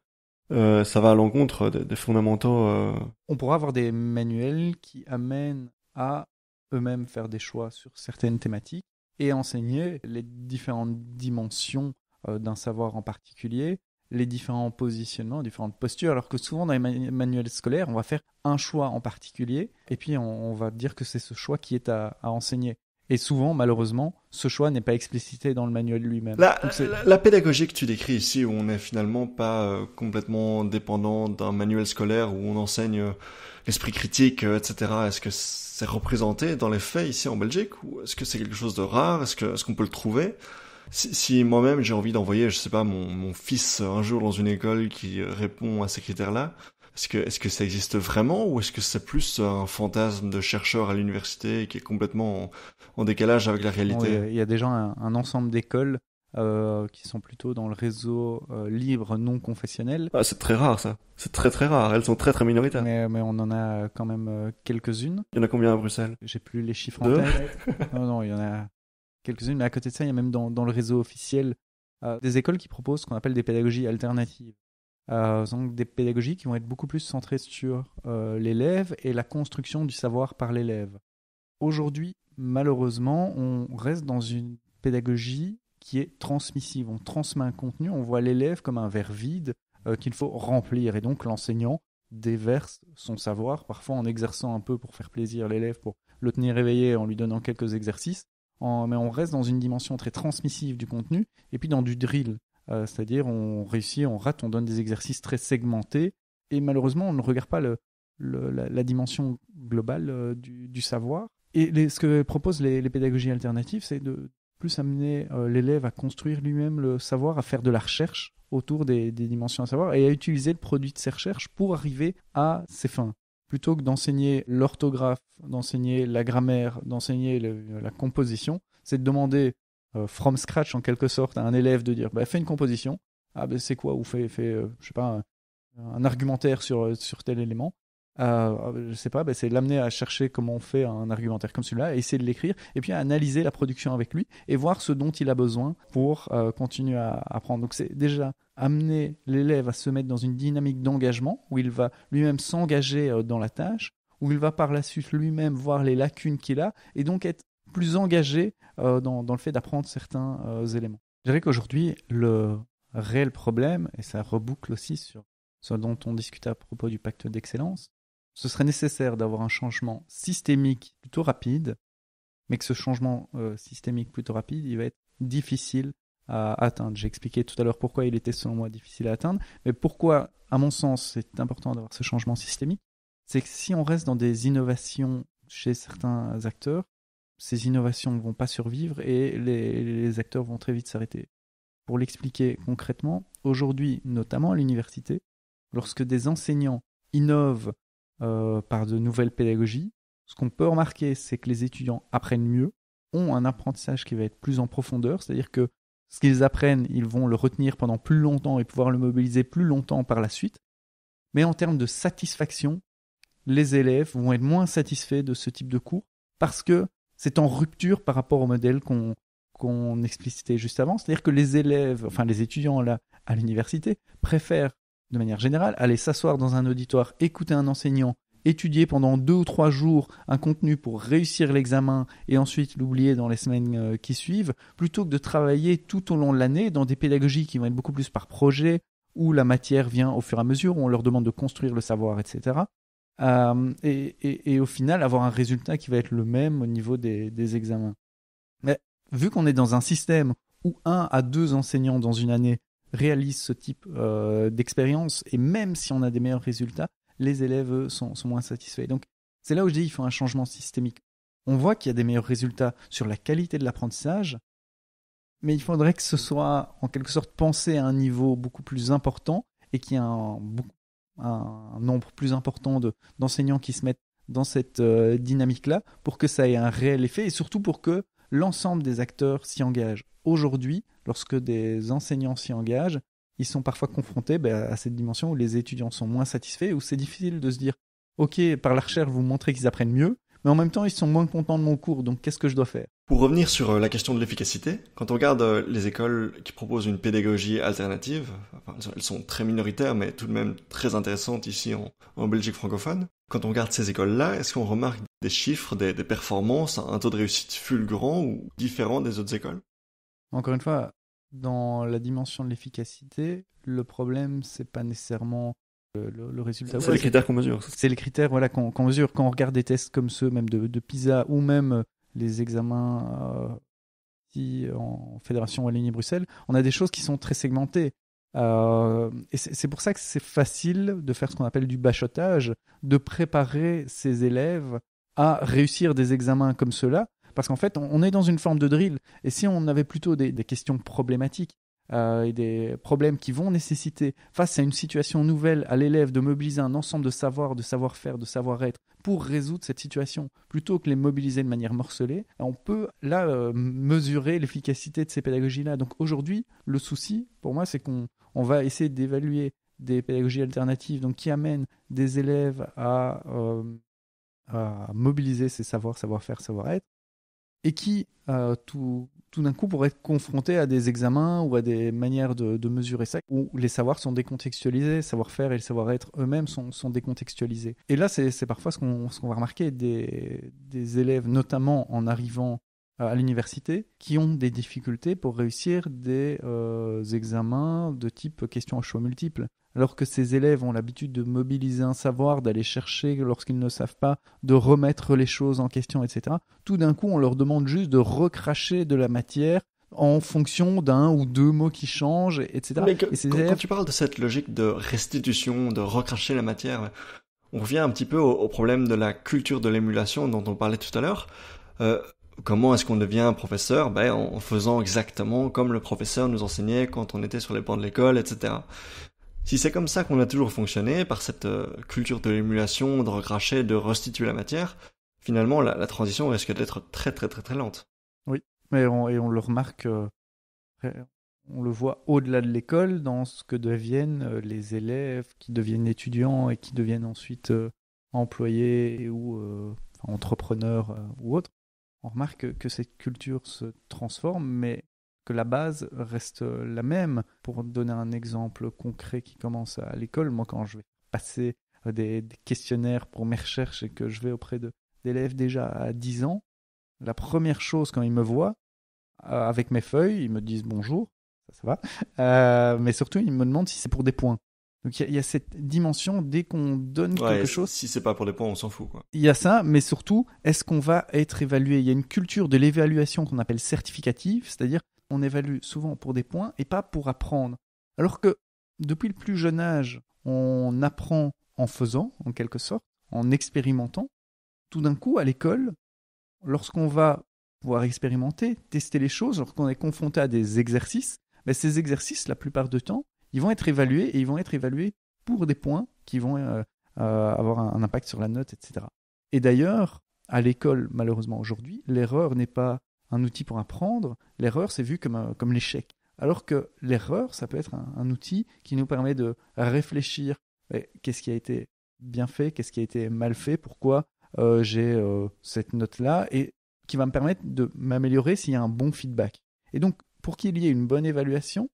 ça va à l'encontre des fondamentaux. On pourra avoir des manuels qui amènent à eux-mêmes faire des choix sur certaines thématiques et enseigner les différentes dimensions d'un savoir en particulier, les différents positionnements, différentes postures, alors que souvent dans les manuels scolaires, on va faire un choix en particulier et puis on va dire que c'est ce choix qui est à enseigner. Et souvent, malheureusement, ce choix n'est pas explicité dans le manuel lui-même. La pédagogie que tu décris ici, où on n'est finalement pas complètement dépendant d'un manuel scolaire où on enseigne l'esprit critique, etc., est-ce que c'est représenté dans les faits ici en Belgique, ou est-ce que c'est quelque chose de rare? Est-ce qu'on peut le trouver? Si moi-même j'ai envie d'envoyer, je sais pas, mon fils un jour dans une école qui répond à ces critères-là, est-ce que ça existe vraiment, ou est-ce que c'est plus un fantasme de chercheur à l'université qui est complètement en décalage avec la réalité? Il y a déjà un ensemble d'écoles qui sont plutôt dans le réseau libre non confessionnel. Ah, c'est très rare ça. C'est très très rare. Elles sont très très minoritaires. Mais on en a quand même quelques-unes. Il y en a combien à Bruxelles? J'ai plus les chiffres en tête. Non, il y en a quelques-unes. Mais à côté de ça, il y a même dans le réseau officiel des écoles qui proposent ce qu'on appelle des pédagogies alternatives. Donc des pédagogies qui vont être beaucoup plus centrées sur l'élève et la construction du savoir par l'élève. Aujourd'hui, malheureusement, on reste dans une pédagogie qui est transmissive. On transmet un contenu, on voit l'élève comme un verre vide qu'il faut remplir. Et donc l'enseignant déverse son savoir, parfois en exerçant un peu pour faire plaisir à l'élève, pour le tenir éveillé en lui donnant quelques exercices. Mais on reste dans une dimension très transmissive du contenu et puis dans du drill. C'est-à-dire on réussit, on rate, on donne des exercices très segmentés et malheureusement on ne regarde pas la dimension globale du savoir. Et ce que proposent les pédagogies alternatives, c'est de plus amener l'élève à construire lui-même le savoir, à faire de la recherche autour des dimensions à savoir et à utiliser le produit de ses recherches pour arriver à ses fins. Plutôt que d'enseigner l'orthographe, d'enseigner la grammaire, d'enseigner la composition, c'est de demander from scratch en quelque sorte à un élève de dire fais une composition, c'est quoi, ou fais je sais pas, un argumentaire sur tel élément. Je sais pas, c'est l'amener à chercher comment on fait un argumentaire comme celui-là, essayer de l'écrire, et puis à analyser la production avec lui et voir ce dont il a besoin pour continuer à apprendre. Donc c'est déjà amener l'élève à se mettre dans une dynamique d'engagement où il va lui-même s'engager dans la tâche, où il va par la suite lui-même voir les lacunes qu'il a et donc être plus engagé dans le fait d'apprendre certains éléments. Je dirais qu'aujourd'hui, le réel problème, et ça reboucle aussi sur ce dont on discutait à propos du pacte d'excellence, ce serait nécessaire d'avoir un changement systémique plutôt rapide, mais que ce changement systémique plutôt rapide, il va être difficile à atteindre. J'ai expliqué tout à l'heure pourquoi il était selon moi difficile à atteindre, mais pourquoi, à mon sens, c'est important d'avoir ce changement systémique, c'est que si on reste dans des innovations chez certains acteurs, ces innovations ne vont pas survivre et les acteurs vont très vite s'arrêter. Pour l'expliquer concrètement, aujourd'hui, notamment à l'université, lorsque des enseignants innovent par de nouvelles pédagogies, ce qu'on peut remarquer, c'est que les étudiants apprennent mieux, ont un apprentissage qui va être plus en profondeur, c'est-à-dire que ce qu'ils apprennent, ils vont le retenir pendant plus longtemps et pouvoir le mobiliser plus longtemps par la suite. Mais en termes de satisfaction, les élèves vont être moins satisfaits de ce type de cours parce que c'est en rupture par rapport au modèle qu'on explicitait juste avant. C'est-à-dire que les élèves, enfin les étudiants là à l'université, préfèrent de manière générale aller s'asseoir dans un auditoire, écouter un enseignant, étudier pendant 2 ou 3 jours un contenu pour réussir l'examen et ensuite l'oublier dans les semaines qui suivent, plutôt que de travailler tout au long de l'année dans des pédagogies qui vont être beaucoup plus par projet, où la matière vient au fur et à mesure, où on leur demande de construire le savoir, etc. Et au final avoir un résultat qui va être le même au niveau des examens. Mais vu qu'on est dans un système où 1 à 2 enseignants dans une année réalisent ce type d'expérience, et même si on a des meilleurs résultats, les élèves eux, sont moins satisfaits. Donc c'est là où je dis qu'il faut un changement systémique. On voit qu'il y a des meilleurs résultats sur la qualité de l'apprentissage, mais il faudrait que ce soit en quelque sorte pensé à un niveau beaucoup plus important et qu'il y ait un nombre plus important d'enseignants qui se mettent dans cette dynamique-là pour que ça ait un réel effet et surtout pour que l'ensemble des acteurs s'y engagent. Aujourd'hui, lorsque des enseignants s'y engagent, ils sont parfois confrontés à cette dimension où les étudiants sont moins satisfaits, où c'est difficile de se dire ok, par la recherche, vous montrez qu'ils apprennent mieux, mais en même temps, ils sont moins contents de mon cours, donc qu'est-ce que je dois faire? Pour revenir sur la question de l'efficacité, quand on regarde les écoles qui proposent une pédagogie alternative, enfin, elles sont très minoritaires mais tout de même très intéressantes ici en Belgique francophone. Quand on regarde ces écoles-là, est-ce qu'on remarque des chiffres, des performances, un taux de réussite fulgurant ou différent des autres écoles? Encore une fois, dans la dimension de l'efficacité, le problème, c'est pas nécessairement le résultat. C'est les critères qu'on mesure. C'est les critères voilà, qu'on mesure. Quand on regarde des tests comme ceux même de PISA ou même les examens en Fédération Wallonie-Bruxelles, on a des choses qui sont très segmentées. Et c'est pour ça que c'est facile de faire ce qu'on appelle du bachotage, de préparer ses élèves à réussir des examens comme ceux-là, parce qu'en fait, on est dans une forme de drill. Et si on avait plutôt des questions problématiques, et des problèmes qui vont nécessiter, face à une situation nouvelle, à l'élève de mobiliser un ensemble de savoir, de savoir-faire, de savoir-être pour résoudre cette situation, plutôt que les mobiliser de manière morcelée, on peut là mesurer l'efficacité de ces pédagogies-là. Donc aujourd'hui, le souci, pour moi, c'est qu'on va essayer d'évaluer des pédagogies alternatives donc, qui amènent des élèves à mobiliser ces savoirs, savoir-faire, savoir-être, et qui, tout d'un coup, pourraient être confrontés à des examens ou à des manières de mesurer ça, où les savoirs sont décontextualisés, savoir-faire et le savoir-être eux-mêmes sont décontextualisés. Et là, c'est parfois ce qu'on va remarquer des élèves, notamment en arrivant à l'université, qui ont des difficultés pour réussir des examens de type questions à choix multiples. Alors que ces élèves ont l'habitude de mobiliser un savoir, d'aller chercher lorsqu'ils ne savent pas, de remettre les choses en question, etc. Tout d'un coup, on leur demande juste de recracher de la matière en fonction d'un ou deux mots qui changent, etc. Mais quand tu parles de cette logique de restitution, de recracher la matière, on revient un petit peu au problème de la culture de l'émulation dont on parlait tout à l'heure. Comment est-ce qu'on devient un professeur? En faisant exactement comme le professeur nous enseignait quand on était sur les bancs de l'école, etc. Si c'est comme ça qu'on a toujours fonctionné, par cette culture de l'émulation, de recracher, de restituer la matière, finalement la transition risque d'être très très très très lente. Oui, et on le remarque, on le voit au-delà de l'école, dans ce que deviennent les élèves, qui deviennent étudiants et qui deviennent ensuite employés ou entrepreneurs ou autres. On remarque que cette culture se transforme, mais que la base reste la même. Pour donner un exemple concret qui commence à l'école, moi quand je vais passer des questionnaires pour mes recherches et que je vais auprès d'élèves déjà à 10 ans, la première chose quand ils me voient, avec mes feuilles, ils me disent bonjour, ça va, mais surtout ils me demandent si c'est pour des points. Donc il y a cette dimension, dès qu'on donne quelque chose... Si c'est pas pour des points, on s'en fout, quoi. Il y a ça, mais surtout, est-ce qu'on va être évalué? Il y a une culture de l'évaluation qu'on appelle certificative, c'est-à-dire on évalue souvent pour des points et pas pour apprendre. Alors que depuis le plus jeune âge, on apprend en faisant, en quelque sorte, en expérimentant. Tout d'un coup, à l'école, lorsqu'on va pouvoir expérimenter, tester les choses, lorsqu'on est confronté à des exercices, ces exercices, la plupart du temps, ils vont être évalués et ils vont être évalués pour des points qui vont avoir un impact sur la note, etc. Et d'ailleurs, à l'école, malheureusement aujourd'hui, l'erreur n'est pas un outil pour apprendre, l'erreur c'est vu comme l'échec. Alors que l'erreur, ça peut être un outil qui nous permet de réfléchir qu'est-ce qui a été bien fait, qu'est-ce qui a été mal fait, pourquoi j'ai cette note-là, et qui va me permettre de m'améliorer s'il y a un bon feedback. Et donc, pour qu'il y ait une bonne évaluation,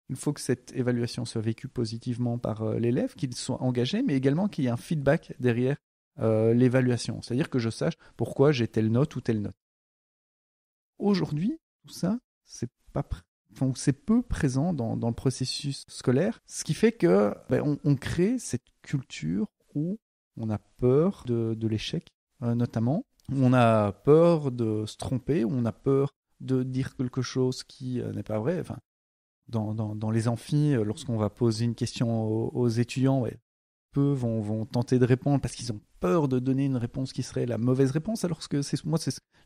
il faut que cette évaluation soit vécue positivement par l'élève, qu'il soit engagé, mais également qu'il y ait un feedback derrière l'évaluation. C'est-à-dire que je sache pourquoi j'ai telle note ou telle note. Aujourd'hui, tout ça, c'est peu présent dans le processus scolaire, ce qui fait que on crée cette culture où on a peur de l'échec, notamment, où on a peur de se tromper, où on a peur de dire quelque chose qui n'est pas vrai. Enfin, dans les amphis, lorsqu'on va poser une question aux étudiants, peu vont tenter de répondre parce qu'ils ont peur de donner une réponse qui serait la mauvaise réponse, alors que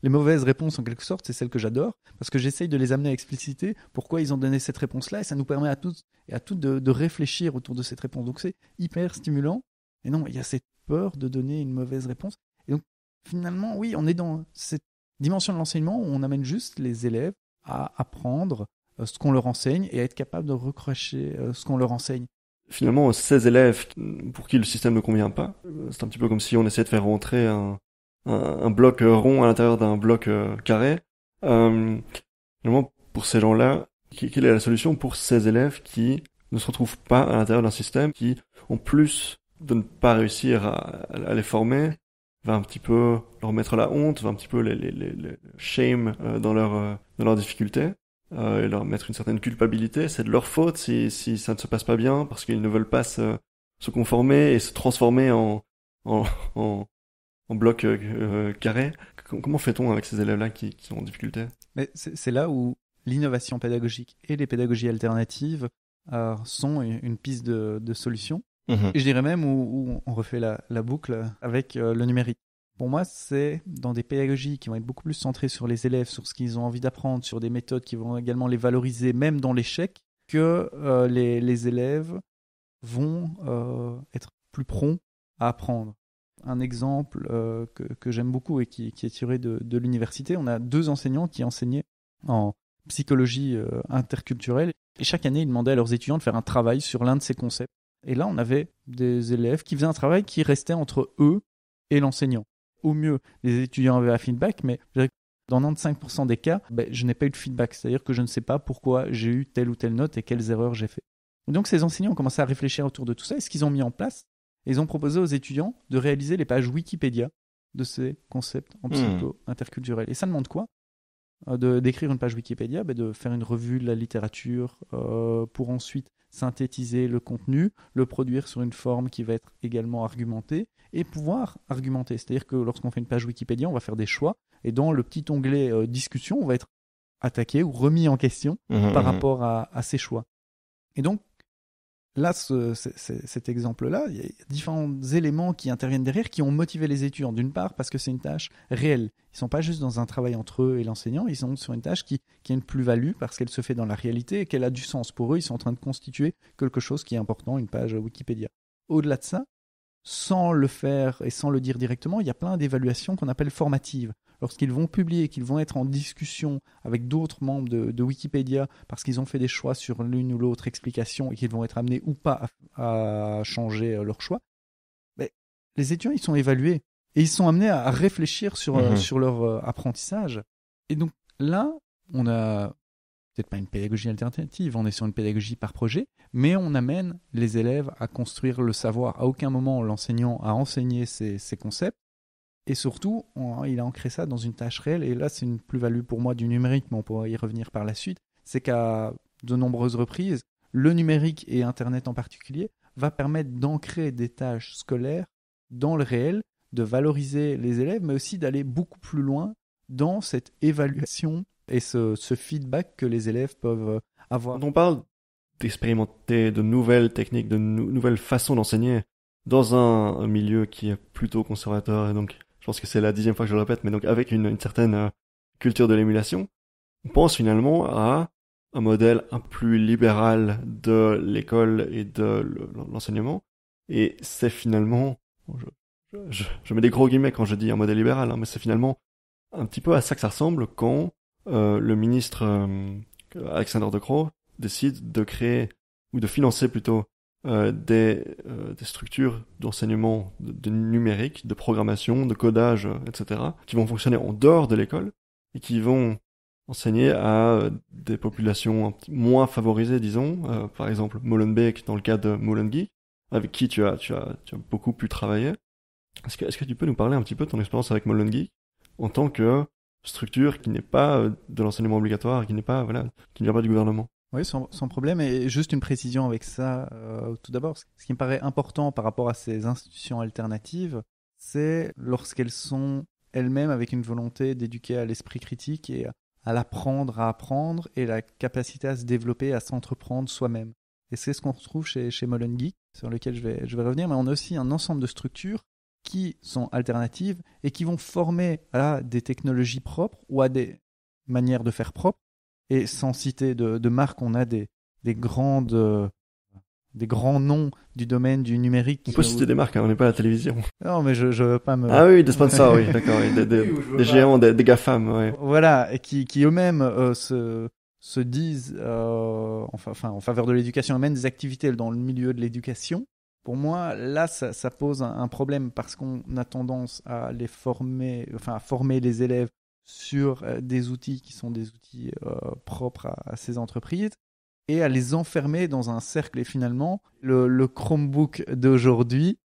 les mauvaises réponses en quelque sorte, c'est celles que j'adore, parce que j'essaye de les amener à expliciter pourquoi ils ont donné cette réponse-là, et ça nous permet à tous et à toutes de réfléchir autour de cette réponse. Donc c'est hyper stimulant, et non, il y a cette peur de donner une mauvaise réponse. Et donc finalement, oui, on est dans cette dimension de l'enseignement où on amène juste les élèves à apprendre ce qu'on leur enseigne et à être capable de recracher ce qu'on leur enseigne. finalement, ces élèves pour qui le système ne convient pas, c'est un petit peu comme si on essayait de faire rentrer un bloc rond à l'intérieur d'un bloc carré. Finalement, pour ces gens-là, quelle est la solution pour ces élèves qui ne se retrouvent pas à l'intérieur d'un système, qui, en plus de ne pas réussir à les former, va un petit peu leur mettre la honte, va un petit peu les shame dans leurs difficultés, et leur mettre une certaine culpabilité. C'est de leur faute si ça ne se passe pas bien, parce qu'ils ne veulent pas se conformer et se transformer en bloc carré. Comment fait-on avec ces élèves-là qui sont en difficulté? Mais c'est là où l'innovation pédagogique et les pédagogies alternatives sont une piste de solution. Et je dirais même où on refait la boucle avec le numérique. Pour moi, c'est dans des pédagogies qui vont être beaucoup plus centrées sur les élèves, sur ce qu'ils ont envie d'apprendre, sur des méthodes qui vont également les valoriser, même dans l'échec, que les élèves vont être plus prompts à apprendre. Un exemple que j'aime beaucoup et qui est tiré de l'université, on a 2 enseignants qui enseignaient en psychologie interculturelle. Et chaque année, ils demandaient à leurs étudiants de faire un travail sur l'un de ces concepts. Et là, on avait des élèves qui faisaient un travail qui restait entre eux et l'enseignant. Au mieux, les étudiants avaient un feedback, mais dans 95% des cas, je n'ai pas eu de feedback. C'est-à-dire que je ne sais pas pourquoi j'ai eu telle ou telle note et quelles erreurs j'ai fait. Et donc, ces enseignants ont commencé à réfléchir autour de tout ça. Et ce qu'ils ont mis en place, ils ont proposé aux étudiants de réaliser les pages Wikipédia de ces concepts en psycho-interculturel. Et ça demande quoi ? D'écrire une page Wikipédia, de faire une revue de la littérature pour ensuite synthétiser le contenu, le produire sur une forme qui va être également argumentée et pouvoir argumenter. C'est-à-dire que lorsqu'on fait une page Wikipédia, on va faire des choix et dans le petit onglet discussion, on va être attaqué ou remis en question par rapport à ces choix. Et donc, là, cet exemple-là, il y a différents éléments qui interviennent derrière qui ont motivé les étudiants. D'une part, parce que c'est une tâche réelle. Ils ne sont pas juste dans un travail entre eux et l'enseignant, ils sont sur une tâche qui a une plus-value parce qu'elle se fait dans la réalité et qu'elle a du sens. Pour eux, ils sont en train de constituer quelque chose qui est important, une page Wikipédia. Au-delà de ça, sans le faire et sans le dire directement, il y a plein d'évaluations qu'on appelle formatives. Lorsqu'ils vont publier, qu'ils vont être en discussion avec d'autres membres de Wikipédia parce qu'ils ont fait des choix sur l'une ou l'autre explication et qu'ils vont être amenés ou pas à changer leur choix, les étudiants, ils sont évalués et ils sont amenés à réfléchir sur leur apprentissage. Et donc là, on a peut-être pas une pédagogie alternative, on est sur une pédagogie par projet, mais on amène les élèves à construire le savoir. À aucun moment, l'enseignant a enseigné ces concepts. Et surtout, il a ancré ça dans une tâche réelle. Et là, c'est une plus-value pour moi du numérique, mais on pourra y revenir par la suite. C'est qu'à de nombreuses reprises, le numérique et Internet en particulier va permettre d'ancrer des tâches scolaires dans le réel, de valoriser les élèves, mais aussi d'aller beaucoup plus loin dans cette évaluation et ce feedback que les élèves peuvent avoir. Quand on parle d'expérimenter de nouvelles techniques, de nouvelles façons d'enseigner dans un milieu qui est plutôt conservateur, et donc je pense que c'est la 10e fois que je le répète, mais donc avec une certaine culture de l'émulation, on pense finalement à un modèle un peu plus libéral de l'école et de l'enseignement. Et c'est finalement, je mets des gros guillemets quand je dis un modèle libéral, mais c'est finalement un petit peu à ça que ça ressemble quand le ministre Alexander De Croo décide de créer, ou de financer plutôt, des structures d'enseignement de numérique, de programmation, de codage, etc., qui vont fonctionner en dehors de l'école et qui vont enseigner à des populations moins favorisées, disons, par exemple Molenbeek dans le cas de Molengeek, avec qui tu as beaucoup pu travailler. Est-ce que tu peux nous parler un petit peu de ton expérience avec Molengeek en tant que structure qui n'est pas de l'enseignement obligatoire, qui n'est pas, qui ne vient pas du gouvernement? Oui, sans problème. Et juste une précision avec ça, tout d'abord, ce qui me paraît important par rapport à ces institutions alternatives, c'est lorsqu'elles sont elles-mêmes avec une volonté d'éduquer à l'esprit critique et à l'apprendre à apprendre et la capacité à se développer, à s'entreprendre soi-même. Et c'est ce qu'on retrouve chez Molengeek, sur lequel je vais revenir, mais on a aussi un ensemble de structures qui sont alternatives et qui vont former à des technologies propres ou à des manières de faire propres. Et sans citer de marque, on a des grands noms du domaine du numérique. On peut citer des marques, on n'est pas à la télévision. Non, mais je veux pas me... Ah oui, des sponsors, oui, d'accord, oui, des géants, des GAFAM, ouais. Voilà, et qui eux-mêmes se se disent en faveur de l'éducation et mènent des activités dans le milieu de l'éducation, pour moi, là, ça pose un problème parce qu'on a tendance à les former, à former les élèves sur des outils qui sont des outils propres à ces entreprises et à les enfermer dans un cercle. Et finalement, le Chromebook d'aujourd'hui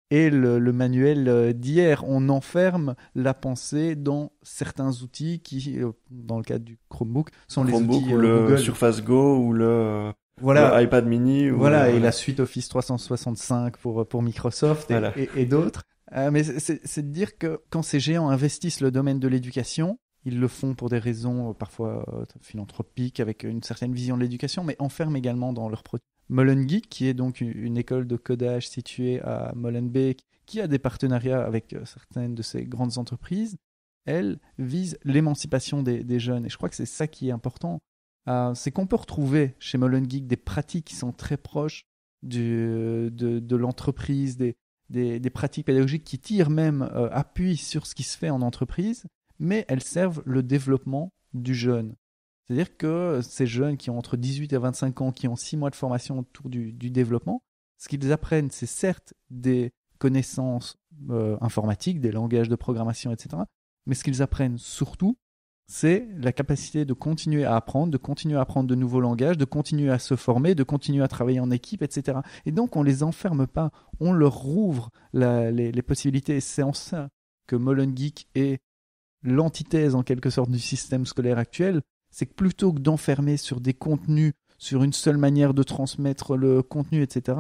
et le manuel d'hier, on enferme la pensée dans certains outils qui, dans le cadre du Chromebook, sont les outils ou le Google. Surface Go ou le iPad mini. Et la suite Office 365 pour Microsoft et d'autres. Mais c'est de dire que quand ces géants investissent le domaine de l'éducation, ils le font pour des raisons parfois philanthropiques, avec une certaine vision de l'éducation, mais enferment également dans leurs produits. Molengeek, qui est donc une école de codage située à Molenbeek, qui a des partenariats avec certaines de ces grandes entreprises, elle vise l'émancipation des jeunes. Et je crois que c'est ça qui est important. C'est qu'on peut retrouver chez Molengeek des pratiques qui sont très proches de l'entreprise, des pratiques pédagogiques qui tirent même appui sur ce qui se fait en entreprise, mais elles servent le développement du jeune. C'est-à-dire que ces jeunes qui ont entre 18 et 25 ans, qui ont 6 mois de formation autour du développement, ce qu'ils apprennent, c'est certes des connaissances informatiques, des langages de programmation, etc. Mais ce qu'ils apprennent surtout, c'est la capacité de continuer à apprendre de nouveaux langages, de continuer à se former, de continuer à travailler en équipe, etc. Et donc, on ne les enferme pas, on leur rouvre les possibilités. Et c'est en ça que Molengeek est l'antithèse, en quelque sorte, du système scolaire actuel. C'est que plutôt que d'enfermer sur des contenus, sur une seule manière de transmettre le contenu, etc.,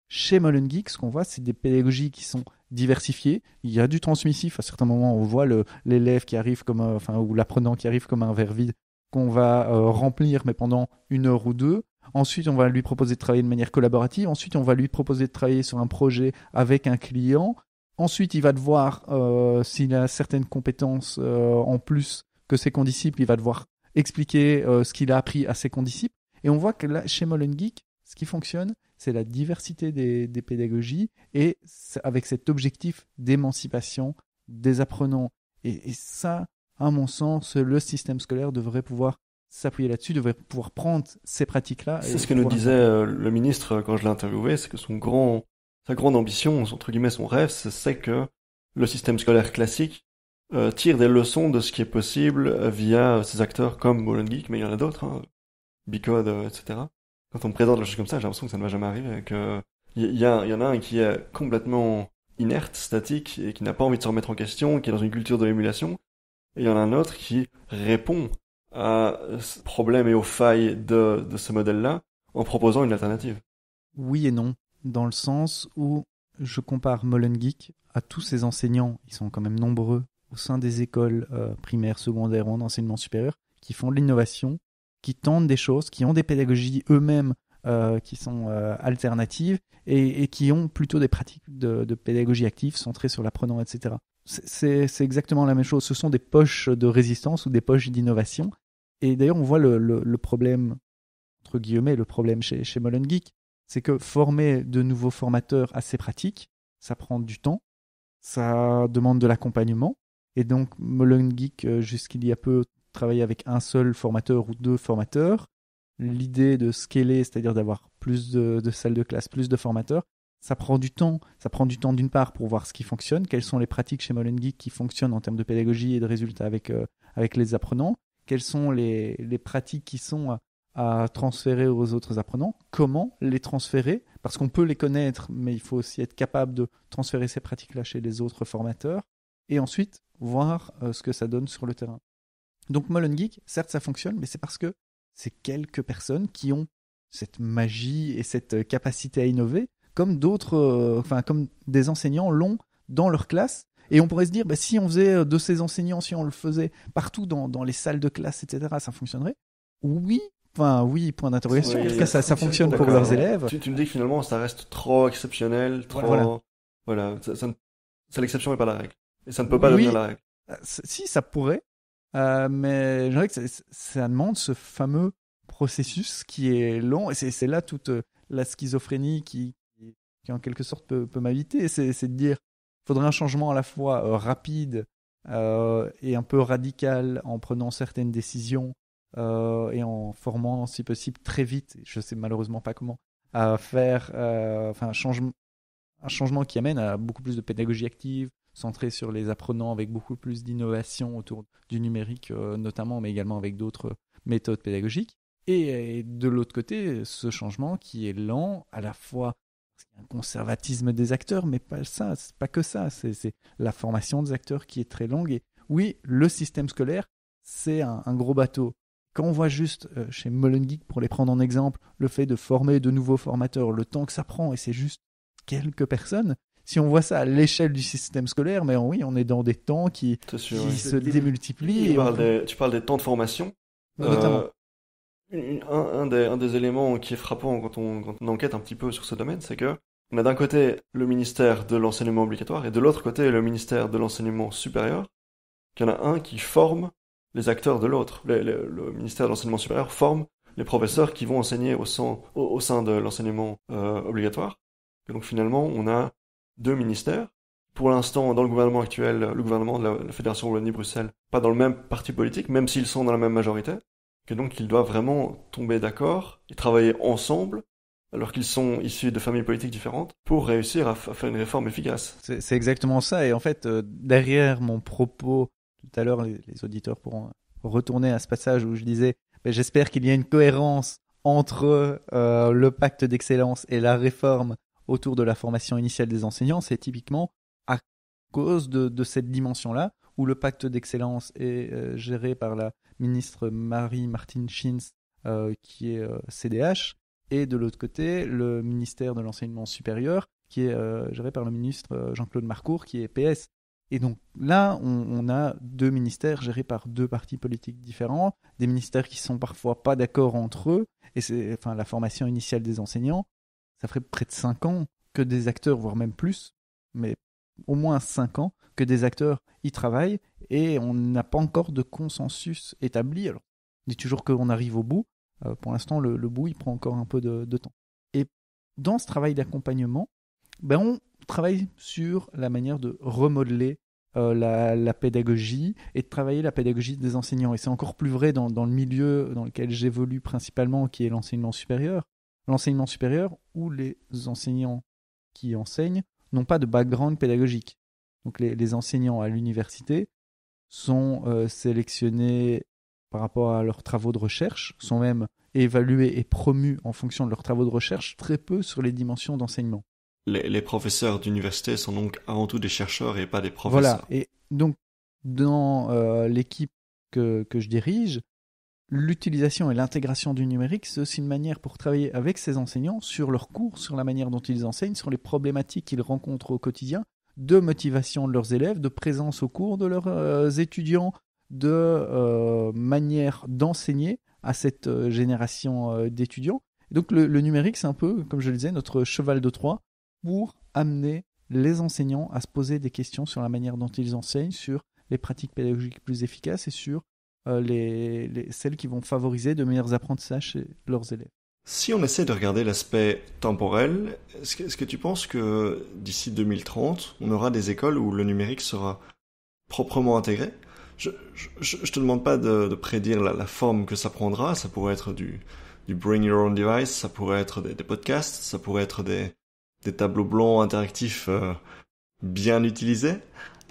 chez Molengeek, ce qu'on voit, c'est des pédagogies qui sont diversifiées. Il y a du transmissif. À certains moments, on voit l'élève qui arrive ou l'apprenant qui arrive comme un verre vide qu'on va remplir, mais pendant 1 heure ou 2. Ensuite, on va lui proposer de travailler de manière collaborative. Ensuite, on va lui proposer de travailler sur un projet avec un client. Ensuite, il va devoir, s'il a certaines compétences en plus que ses condisciples, il va devoir expliquer ce qu'il a appris à ses condisciples. Et on voit que là, chez Molengeek, ce qui fonctionne, c'est la diversité des pédagogies et avec cet objectif d'émancipation des apprenants. Et ça, à mon sens, le système scolaire devrait pouvoir s'appuyer là-dessus, devrait pouvoir prendre ces pratiques-là. C'est ce que nous disait le ministre quand je l'ai interviewé, c'est que sa grande ambition, entre guillemets son rêve, c'est que le système scolaire classique tire des leçons de ce qui est possible via ces acteurs comme Molengeek, mais il y en a d'autres, Bicode, etc. Quand on me présente des choses comme ça, j'ai l'impression que ça ne va jamais arriver, il y en a un qui est complètement inerte, statique, et qui n'a pas envie de se remettre en question, qui est dans une culture de l'émulation, et il y en a un autre qui répond à ce problème et aux failles de ce modèle-là en proposant une alternative. Oui et non, dans le sens où je compare Molengeek à tous ces enseignants, ils sont quand même nombreux au sein des écoles primaires, secondaires ou en enseignement supérieur, qui font de l'innovation, qui tentent des choses, qui ont des pédagogies eux-mêmes qui sont alternatives et qui ont plutôt des pratiques de pédagogie active centrées sur l'apprenant, etc. C'est exactement la même chose. Ce sont des poches de résistance ou des poches d'innovation. Et d'ailleurs, on voit le problème, entre guillemets, le problème chez Molengeek, c'est que former de nouveaux formateurs à ces pratiques, ça prend du temps, ça demande de l'accompagnement. Et donc, Molengeek, jusqu'il y a peu, travaillait avec un seul formateur ou 2 formateurs. L'idée de scaler, c'est-à-dire d'avoir plus de salles de classe, plus de formateurs, ça prend du temps. Ça prend du temps d'une part pour voir ce qui fonctionne, quelles sont les pratiques chez Molengeek qui fonctionnent en termes de pédagogie et de résultats avec les apprenants, quelles sont les pratiques qui sont à transférer aux autres apprenants, comment les transférer, parce qu'on peut les connaître, mais il faut aussi être capable de transférer ces pratiques-là chez les autres formateurs, et ensuite voir ce que ça donne sur le terrain. Donc Molengeek, certes ça fonctionne, mais c'est parce que c'est quelques personnes qui ont cette magie et cette capacité à innover, comme d'autres, comme des enseignants l'ont dans leur classe. Et on pourrait se dire, si on faisait de ces enseignants, si on le faisait partout dans les salles de classe, etc., ça fonctionnerait. Oui, point d'interrogation. En tout cas, ça fonctionne pour leurs élèves. Tu me dis que finalement, ça reste trop exceptionnel, trop... Voilà, c'est l'exception et pas la règle. Et ça ne peut pas devenir la règle. Si, ça pourrait. Mais je dirais que ça demande ce fameux processus qui est long. Et c'est là toute la schizophrénie qui en quelque sorte peut m'habiter. C'est de dire il faudrait un changement à la fois rapide et un peu radical en prenant certaines décisions et en formant, si possible, très vite, je ne sais malheureusement pas comment, à faire un changement qui amène à beaucoup plus de pédagogie active, centrée sur les apprenants avec beaucoup plus d'innovation autour du numérique notamment, mais également avec d'autres méthodes pédagogiques. Et de l'autre côté, ce changement qui est lent, à la fois parce qu'il y a un conservatisme des acteurs, mais pas ça, c'est pas que ça, c'est la formation des acteurs qui est très longue. Et oui, le système scolaire, c'est un gros bateau. Quand on voit juste chez Molengeek, pour les prendre en exemple, le fait de former de nouveaux formateurs, le temps que ça prend, et c'est juste quelques personnes, si on voit ça à l'échelle du système scolaire, mais oui, on est dans des temps qui se démultiplient. Tu parles des temps de formation. Notamment. Un des éléments qui est frappant quand on enquête un petit peu sur ce domaine, c'est que on a d'un côté le ministère de l'enseignement obligatoire et de l'autre côté le ministère de l'enseignement supérieur. Il y en a un qui forme les acteurs de l'autre. Le ministère de l'enseignement supérieur forme les professeurs qui vont enseigner au sein de l'enseignement obligatoire. Et donc finalement, on a deux ministères. Pour l'instant, dans le gouvernement actuel, le gouvernement de la Fédération Wallonie-Bruxelles, pas dans le même parti politique, même s'ils sont dans la même majorité. Et donc ils doivent vraiment tomber d'accord et travailler ensemble, alors qu'ils sont issus de familles politiques différentes, pour réussir à faire une réforme efficace. C'est exactement ça. Et en fait, derrière mon propos, tout à l'heure, les auditeurs pourront retourner à ce passage où je disais j'espère qu'il y a une cohérence entre le pacte d'excellence et la réforme autour de la formation initiale des enseignants. C'est typiquement à cause de cette dimension-là, où le pacte d'excellence est géré par la ministre Marie-Martine Schins, qui est CDH, et de l'autre côté, le ministère de l'enseignement supérieur, qui est géré par le ministre Jean-Claude Marcourt, qui est PS. Et donc là, on a deux ministères gérés par deux partis politiques différents, des ministères qui sont parfois pas d'accord entre eux, et la formation initiale des enseignants, ça ferait près de 5 ans que des acteurs, voire même plus, mais au moins 5 ans, que des acteurs y travaillent, et on n'a pas encore de consensus établi. Alors, on dit toujours qu'on arrive au bout. Pour l'instant, le bout, il prend encore un peu de temps. Et dans ce travail d'accompagnement, on travaille sur la manière de remodeler la pédagogie et de travailler la pédagogie des enseignants. Et c'est encore plus vrai dans le milieu dans lequel j'évolue principalement, qui est l'enseignement supérieur. L'enseignement supérieur où les enseignants qui enseignent n'ont pas de background pédagogique. Donc les enseignants à l'université sont sélectionnés par rapport à leurs travaux de recherche, sont même évalués et promus en fonction de leurs travaux de recherche, très peu sur les dimensions d'enseignement. Les professeurs d'université sont donc avant tout des chercheurs et pas des professeurs. Voilà, et donc dans l'équipe que je dirige, l'utilisation et l'intégration du numérique, c'est aussi une manière pour travailler avec ces enseignants sur leurs cours, sur la manière dont ils enseignent, sur les problématiques qu'ils rencontrent au quotidien, de motivation de leurs élèves, de présence au cours de leurs étudiants, de manière d'enseigner à cette génération d'étudiants. Et donc le numérique, c'est un peu, comme je le disais, notre cheval de Troie pour amener les enseignants à se poser des questions sur la manière dont ils enseignent, sur les pratiques pédagogiques plus efficaces et sur celles qui vont favoriser de meilleurs apprentissages chez leurs élèves. Si on essaie de regarder l'aspect temporel, est-ce que tu penses que d'ici 2030, on aura des écoles où le numérique sera proprement intégré ? Je te demande pas de prédire la forme que ça prendra. Ça pourrait être du Bring Your Own Device, ça pourrait être des podcasts, ça pourrait être des tableaux blancs interactifs bien utilisés.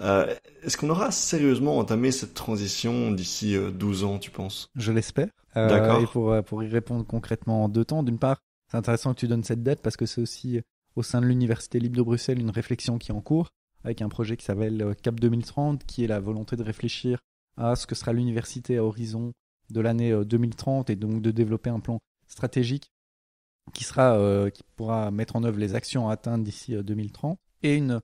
Est-ce qu'on aura sérieusement entamé cette transition d'ici 12 ans, tu penses ? Je l'espère. D'accord. Et pour y répondre concrètement en 2 temps, d'une part, c'est intéressant que tu donnes cette date parce que c'est aussi au sein de l'Université libre de Bruxelles une réflexion qui est en cours avec un projet qui s'appelle Cap 2030, qui est la volonté de réfléchir à ce que sera l'université à horizon de l'année 2030 et donc de développer un plan stratégique qui pourra mettre en œuvre les actions à atteindre d'ici 2030. Et une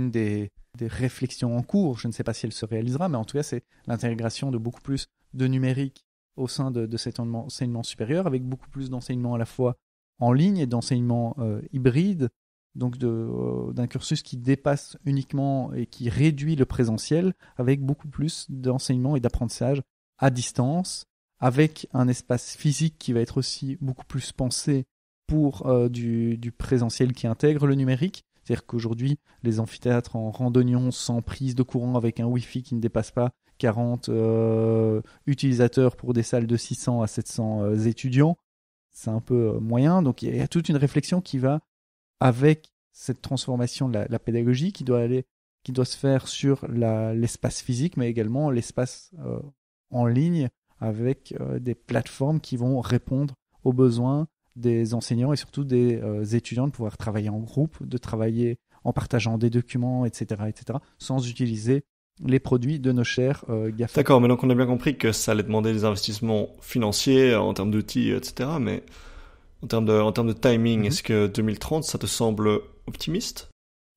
des réflexions en cours, je ne sais pas si elle se réalisera, mais en tout cas, c'est l'intégration de beaucoup plus de numérique au sein de cet enseignement supérieur, avec beaucoup plus d'enseignement à la fois en ligne et d'enseignement hybride, donc d'un cursus qui dépasse uniquement et qui réduit le présentiel, avec beaucoup plus d'enseignement et d'apprentissage à distance, avec un espace physique qui va être aussi beaucoup plus pensé pour du présentiel qui intègre le numérique. C'est-à-dire qu'aujourd'hui, les amphithéâtres en randonnion sans prise de courant avec un Wi-Fi qui ne dépasse pas 40 utilisateurs pour des salles de 600 à 700 étudiants. C'est un peu moyen. Donc il y a toute une réflexion qui va avec cette transformation de la pédagogie qui doit se faire sur l'espace physique, mais également l'espace en ligne avec des plateformes qui vont répondre aux besoins des enseignants et surtout des étudiants de pouvoir travailler en groupe, de travailler en partageant des documents, etc., sans utiliser les produits de nos chers GAFA. D'accord, mais donc on a bien compris que ça allait demander des investissements financiers en termes d'outils, etc., mais en termes de timing, est-ce que 2030, ça te semble optimiste ?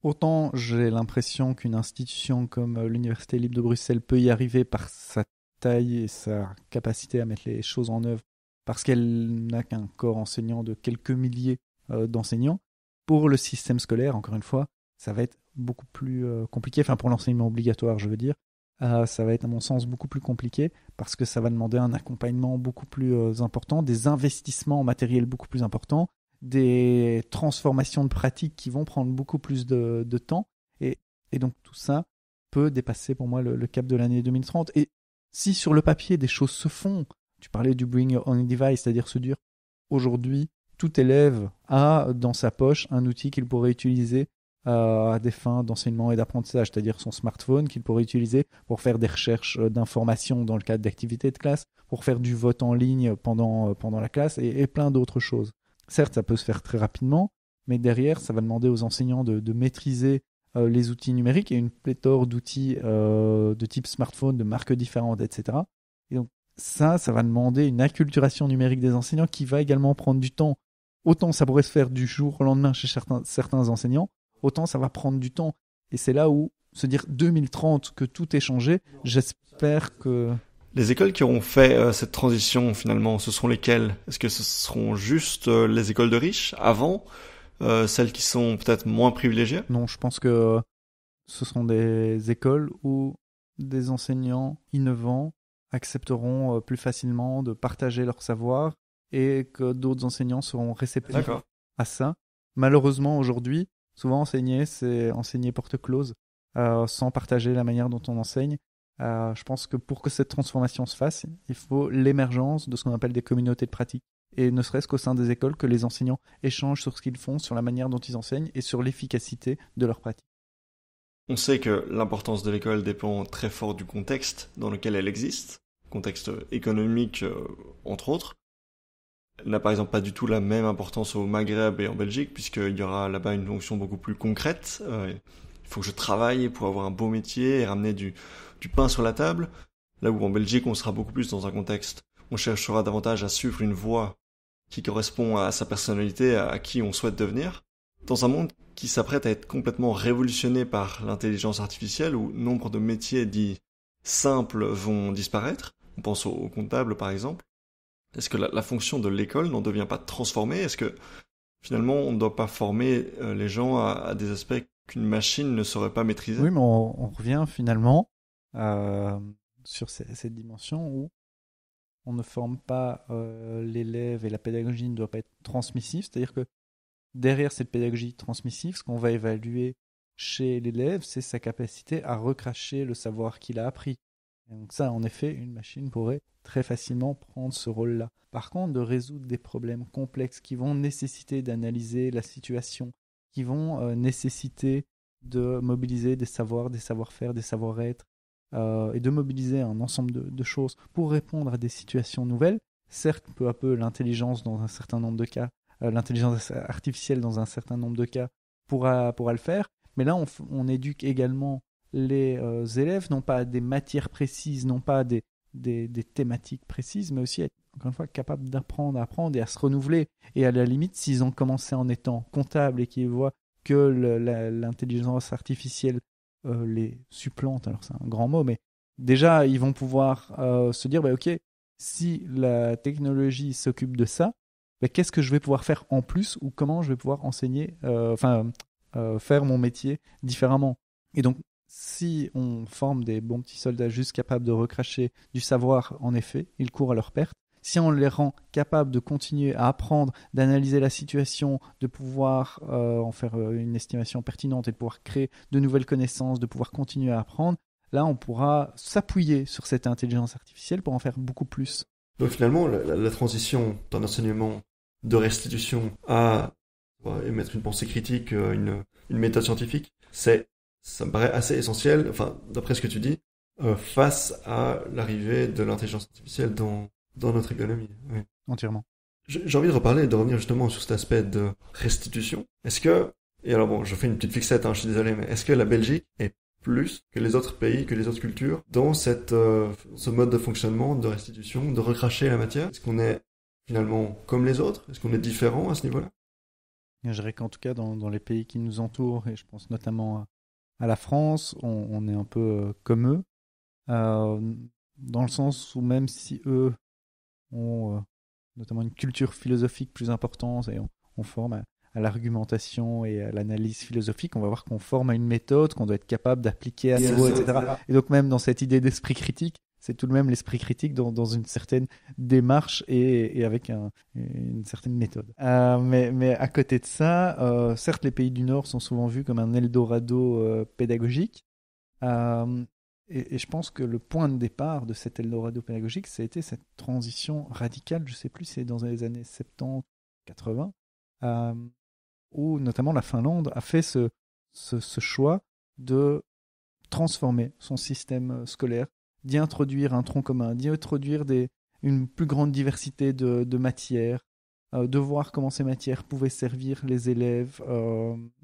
Autant j'ai l'impression qu'une institution comme l'Université libre de Bruxelles peut y arriver par sa taille et sa capacité à mettre les choses en œuvre, parce qu'elle n'a qu'un corps enseignant de quelques milliers d'enseignants. Pour le système scolaire, encore une fois, ça va être beaucoup plus compliqué, enfin pour l'enseignement obligatoire, je veux dire, ça va être à mon sens beaucoup plus compliqué parce que ça va demander un accompagnement beaucoup plus important, des investissements en matériel beaucoup plus importants, des transformations de pratiques qui vont prendre beaucoup plus de temps et donc tout ça peut dépasser pour moi le cap de l'année 2030. Et si sur le papier des choses se font, tu parlais du Bring Your Own Device, c'est-à-dire se dire aujourd'hui tout élève a dans sa poche un outil qu'il pourrait utiliser à des fins d'enseignement et d'apprentissage, c'est-à-dire son smartphone qu'il pourrait utiliser pour faire des recherches d'informations dans le cadre d'activités de classe, pour faire du vote en ligne pendant la classe et plein d'autres choses. Certes, ça peut se faire très rapidement, mais derrière, ça va demander aux enseignants de maîtriser les outils numériques et une pléthore d'outils de type smartphone, de marques différentes, etc. Et donc ça va demander une acculturation numérique des enseignants qui va également prendre du temps. Autant ça pourrait se faire du jour au lendemain chez certains enseignants, autant ça va prendre du temps. Et c'est là où se dire 2030 que tout est changé, j'espère que... Les écoles qui auront fait cette transition, finalement, ce seront lesquelles ? Est-ce que ce seront juste les écoles de riches avant, celles qui sont peut-être moins privilégiées ? Non, je pense que ce seront des écoles où des enseignants innovants accepteront plus facilement de partager leur savoir et que d'autres enseignants seront réceptifs à ça. Malheureusement, aujourd'hui, souvent enseigner, c'est enseigner porte close, sans partager la manière dont on enseigne. Je pense que pour que cette transformation se fasse, il faut l'émergence de ce qu'on appelle des communautés de pratique. Et ne serait-ce qu'au sein des écoles, que les enseignants échangent sur ce qu'ils font, sur la manière dont ils enseignent et sur l'efficacité de leur pratique. On sait que l'importance de l'école dépend très fort du contexte dans lequel elle existe, contexte économique entre autres. Elle n'a par exemple pas du tout la même importance au Maghreb et en Belgique, puisqu'il y aura là-bas une fonction beaucoup plus concrète. Il faut que je travaille pour avoir un beau métier et ramener du pain sur la table. Là où en Belgique, on sera beaucoup plus dans un contexte où on cherchera davantage à suivre une voie qui correspond à sa personnalité, à qui on souhaite devenir. Dans un monde qui s'apprête à être complètement révolutionné par l'intelligence artificielle, où nombre de métiers dits simples vont disparaître. On pense aux comptables par exemple. Est-ce que la fonction de l'école n'en devient pas transformée ? Est-ce que finalement on ne doit pas former les gens à des aspects qu'une machine ne saurait pas maîtriser ? Oui, mais on revient finalement sur cette dimension où on ne forme pas l'élève et la pédagogie ne doit pas être transmissive. C'est-à-dire que derrière cette pédagogie transmissive, ce qu'on va évaluer chez l'élève, c'est sa capacité à recracher le savoir qu'il a appris. Et donc ça, en effet, une machine pourrait très facilement prendre ce rôle-là. Par contre, de résoudre des problèmes complexes qui vont nécessiter d'analyser la situation, qui vont nécessiter de mobiliser des savoirs, des savoir-faire, des savoir-être, et de mobiliser un ensemble de choses pour répondre à des situations nouvelles. Certes, peu à peu, l'intelligence dans un certain nombre de cas, l'intelligence artificielle dans un certain nombre de cas pourra le faire, mais là, on éduque également les élèves, non pas à des matières précises, non pas à des thématiques précises, mais aussi à être, encore une fois, capables d'apprendre, à apprendre et à se renouveler. Et à la limite, s'ils ont commencé en étant comptables et qu'ils voient que l'intelligence artificielle les supplante, alors c'est un grand mot, mais déjà, ils vont pouvoir se dire, ok, si la technologie s'occupe de ça, qu'est-ce que je vais pouvoir faire en plus ou comment je vais pouvoir enseigner, faire mon métier différemment. Et donc, si on forme des bons petits soldats juste capables de recracher du savoir, en effet, ils courent à leur perte. Si on les rend capables de continuer à apprendre, d'analyser la situation, de pouvoir en faire une estimation pertinente et de pouvoir créer de nouvelles connaissances, de pouvoir continuer à apprendre, là, on pourra s'appuyer sur cette intelligence artificielle pour en faire beaucoup plus. Donc finalement, la transition d'un enseignement de restitution à émettre une pensée critique, une méthode scientifique, ça me paraît assez essentiel, enfin, d'après ce que tu dis, face à l'arrivée de l'intelligence artificielle dans notre économie. Oui. Entièrement. J'ai envie de revenir justement sur cet aspect de restitution. Et alors bon, je fais une petite fixette, je suis désolé, mais est-ce que la Belgique est plus que les autres pays, que les autres cultures, dans ce mode de fonctionnement, de restitution, de recracher la matière? Est-ce qu'on est finalement comme les autres? Est-ce qu'on est différent à ce niveau-là? Je dirais qu'en tout cas, dans les pays qui nous entourent, et je pense notamment à la France, on est un peu comme eux, dans le sens où même si eux ont notamment une culture philosophique plus importante et on forme à l'argumentation et à l'analyse philosophique, on va voir qu'on forme à une méthode qu'on doit être capable d'appliquer à nouveau, etc. Et donc même dans cette idée d'esprit critique, c'est tout de même l'esprit critique dans une certaine démarche et avec une certaine méthode. Mais à côté de ça, certes, les pays du Nord sont souvent vus comme un Eldorado pédagogique. Et je pense que le point de départ de cet Eldorado pédagogique, ça a été cette transition radicale, je ne sais plus si c'est dans les années 70, 80, où notamment la Finlande a fait ce choix de transformer son système scolaire, d'y introduire un tronc commun, d'y introduire une plus grande diversité de matières, de voir comment ces matières pouvaient servir les élèves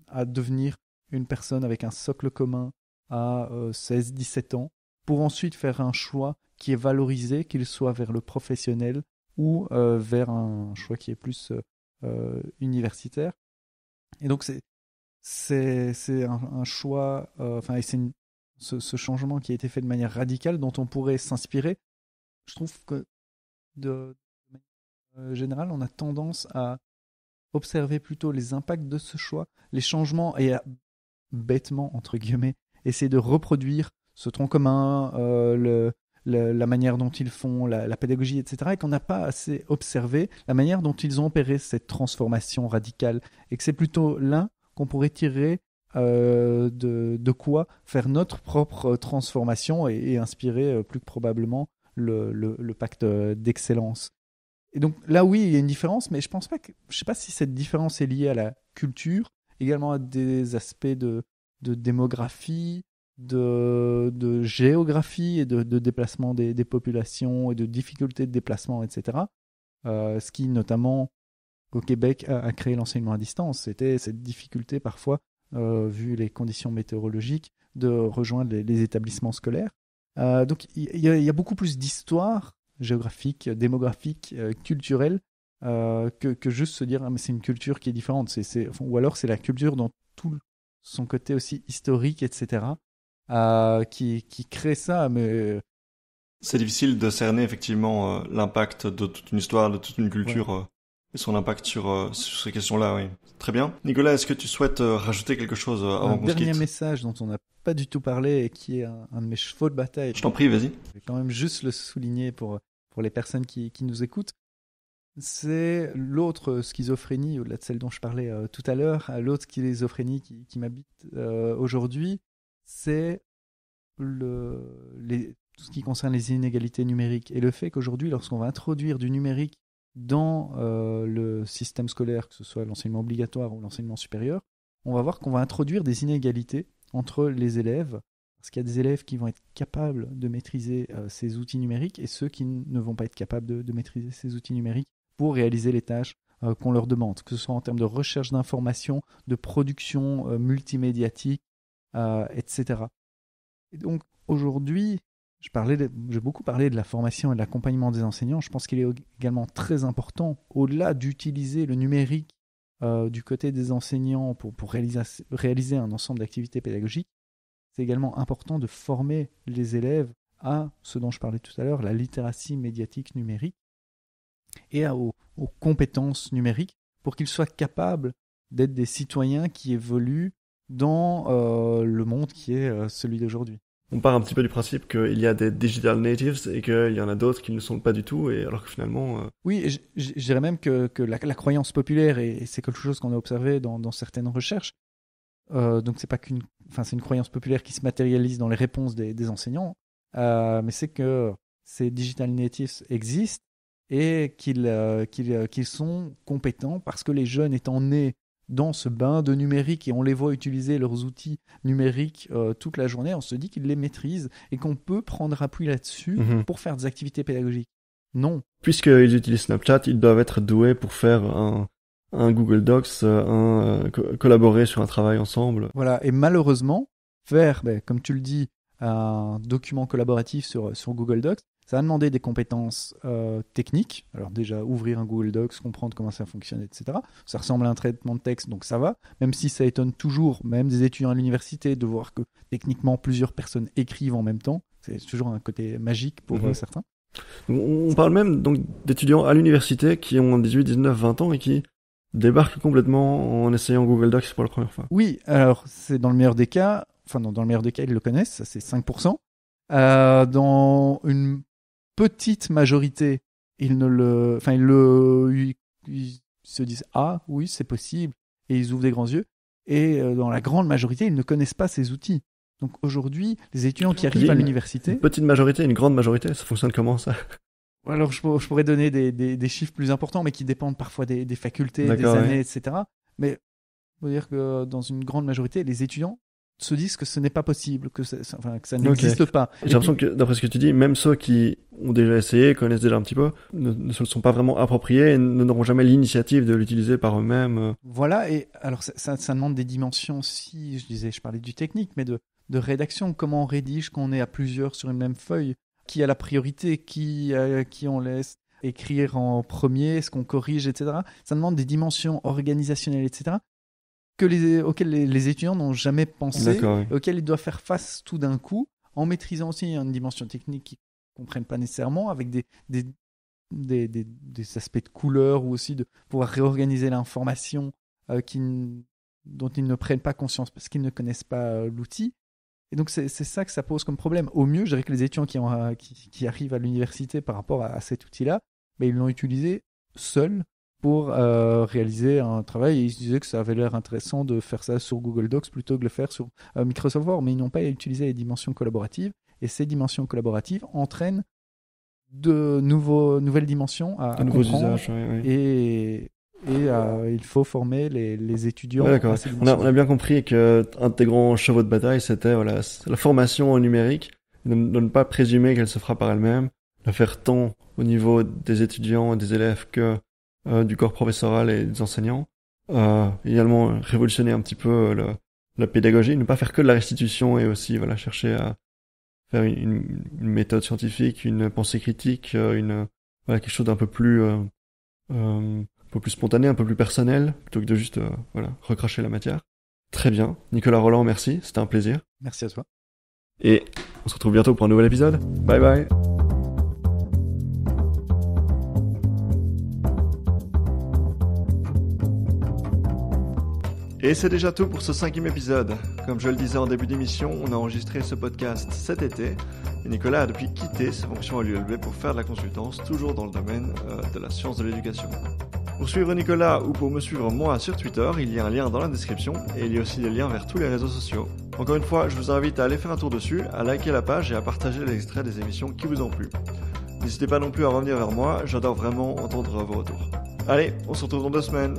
à devenir une personne avec un socle commun à 16-17 ans, pour ensuite faire un choix qui est valorisé, qu'il soit vers le professionnel ou vers un choix qui est plus universitaire. Et donc c'est un choix, et c'est ce changement qui a été fait de manière radicale dont on pourrait s'inspirer. Je trouve que de manière générale, on a tendance à observer plutôt les impacts de ce choix, les changements, et à bêtement, entre guillemets, essayer de reproduire ce tronc commun, la manière dont ils font, la pédagogie, etc., et qu'on n'a pas assez observé la manière dont ils ont opéré cette transformation radicale, et que c'est plutôt là qu'on pourrait tirer de quoi faire notre propre transformation et inspirer plus que probablement le pacte d'excellence. Et donc là, oui, il y a une différence, mais je sais pas si cette différence est liée à la culture, également à des aspects de démographie, de géographie et de déplacement des populations et de difficultés de déplacement, etc. Ce qui, notamment au Québec, a créé l'enseignement à distance. C'était cette difficulté parfois, vu les conditions météorologiques, de rejoindre les établissements scolaires. Donc il y a beaucoup plus d'histoire géographique, démographique, culturelle, que juste se dire mais c'est une culture qui est différente. Ou alors c'est la culture dans tout son côté aussi historique, etc., qui crée ça. Mais c'est difficile de cerner effectivement l'impact de toute une histoire, de toute une culture. Ouais. Et son impact sur ces questions-là, oui. Très bien. Nicolas, est-ce que tu souhaites rajouter quelque chose avant qu'on se quitte ? Un dernier message dont on n'a pas du tout parlé et qui est un de mes chevaux de bataille. Je t'en prie, vas-y. Je vais quand même juste le souligner pour les personnes qui nous écoutent. C'est l'autre schizophrénie, au-delà de celle dont je parlais tout à l'heure, l'autre schizophrénie qui m'habite aujourd'hui, c'est tout ce qui concerne les inégalités numériques. Et le fait qu'aujourd'hui, lorsqu'on va introduire du numérique dans le système scolaire, que ce soit l'enseignement obligatoire ou l'enseignement supérieur, on va voir qu'on va introduire des inégalités entre les élèves, parce qu'il y a des élèves qui vont être capables de maîtriser ces outils numériques et ceux qui ne vont pas être capables de maîtriser ces outils numériques pour réaliser les tâches qu'on leur demande, que ce soit en termes de recherche d'informations, de production multimédiatique, etc. Et donc aujourd'hui, j'ai beaucoup parlé de la formation et de l'accompagnement des enseignants. Je pense qu'il est également très important, au-delà d'utiliser le numérique du côté des enseignants pour réaliser un ensemble d'activités pédagogiques, c'est également important de former les élèves à ce dont je parlais tout à l'heure, la littératie médiatique numérique, et aux compétences numériques, pour qu'ils soient capables d'être des citoyens qui évoluent dans le monde qui est celui d'aujourd'hui. On part un petit peu du principe qu'il y a des digital natives et qu'il y en a d'autres qui ne le sont pas du tout, et alors que finalement... Oui, je dirais même que la croyance populaire, et c'est quelque chose qu'on a observé dans certaines recherches, donc c'est une croyance populaire qui se matérialise dans les réponses des enseignants, mais c'est que ces digital natives existent et qu'ils sont compétents parce que les jeunes étant nés dans ce bain de numérique et on les voit utiliser leurs outils numériques toute la journée, on se dit qu'ils les maîtrisent et qu'on peut prendre appui là-dessus pour faire des activités pédagogiques. Non. Puisqu'ils utilisent Snapchat, ils doivent être doués pour faire un Google Docs, collaborer sur un travail ensemble. Voilà, et malheureusement, faire, comme tu le dis, un document collaboratif sur Google Docs, ça va demander des compétences techniques. Alors déjà, ouvrir un Google Docs, comprendre comment ça fonctionne, etc. Ça ressemble à un traitement de texte, donc ça va. Même si ça étonne toujours, même des étudiants à l'université, de voir que techniquement plusieurs personnes écrivent en même temps. C'est toujours un côté magique pour certains. On parle même donc d'étudiants à l'université qui ont 18, 19, 20 ans et qui débarquent complètement en essayant Google Docs pour la première fois. Oui, alors c'est dans le meilleur des cas, dans le meilleur des cas, ils le connaissent, ça c'est 5%. Dans une petite majorité, ils se disent « Ah, oui, c'est possible », et ils ouvrent des grands yeux. Et dans la grande majorité, ils ne connaissent pas ces outils. Donc aujourd'hui, les étudiants qui arrivent à l'université... Une petite majorité, une grande majorité, ça fonctionne comment ça ? Alors je pourrais donner des chiffres plus importants, mais qui dépendent parfois des facultés, des années, etc. Mais il faut dire que dans une grande majorité, les étudiants se disent que ce n'est pas possible, que ça n'existe pas. J'ai l'impression que, d'après ce que tu dis, même ceux qui ont déjà essayé, connaissent déjà un petit peu, ne se le sont pas vraiment appropriés et n'auront jamais l'initiative de l'utiliser par eux-mêmes. Voilà, et alors ça demande des dimensions, si je parlais du technique, mais de rédaction, comment on rédige quand on est à plusieurs sur une même feuille, qui a la priorité, qui on laisse écrire en premier, est-ce qu'on corrige, etc. Ça demande des dimensions organisationnelles, etc., auxquelles les étudiants n'ont jamais pensé, auxquelles ils doivent faire face tout d'un coup, en maîtrisant aussi une dimension technique qu'ils ne comprennent pas nécessairement, avec des aspects de couleur, ou aussi de pouvoir réorganiser l'information dont ils ne prennent pas conscience parce qu'ils ne connaissent pas l'outil. Et donc c'est ça que ça pose comme problème. Au mieux, je dirais que les étudiants qui arrivent à l'université par rapport à cet outil-là, ils l'ont utilisé seuls pour réaliser un travail, et ils se disaient que ça avait l'air intéressant de faire ça sur Google Docs plutôt que de le faire sur Microsoft Word, mais ils n'ont pas utilisé les dimensions collaboratives, et ces dimensions collaboratives entraînent de nouvelles dimensions à nouveaux comprendre, usages, et il faut former les étudiants. D'accord. On a bien compris que un de tes grands chevaux de bataille, c'était la formation en numérique, de ne pas présumer qu'elle se fera par elle-même, de faire tant au niveau des étudiants et des élèves que du corps professoral et des enseignants. Également révolutionner un petit peu la pédagogie, ne pas faire que de la restitution, et aussi chercher à faire une méthode scientifique, une pensée critique, quelque chose d'un peu plus spontané, un peu plus personnel, plutôt que de juste recracher la matière. Très bien. Nicolas Roland, merci, c'était un plaisir. Merci à toi. Et on se retrouve bientôt pour un nouvel épisode. Bye bye. Et c'est déjà tout pour ce 5e épisode. Comme je le disais en début d'émission, on a enregistré ce podcast cet été, et Nicolas a depuis quitté ses fonctions à l'ULB pour faire de la consultance, toujours dans le domaine de la science de l'éducation. Pour suivre Nicolas ou pour me suivre moi sur Twitter, il y a un lien dans la description, et il y a aussi des liens vers tous les réseaux sociaux. Encore une fois, je vous invite à aller faire un tour dessus, à liker la page et à partager les extraits des émissions qui vous ont plu. N'hésitez pas non plus à revenir vers moi, j'adore vraiment entendre vos retours. Allez, on se retrouve dans 2 semaines.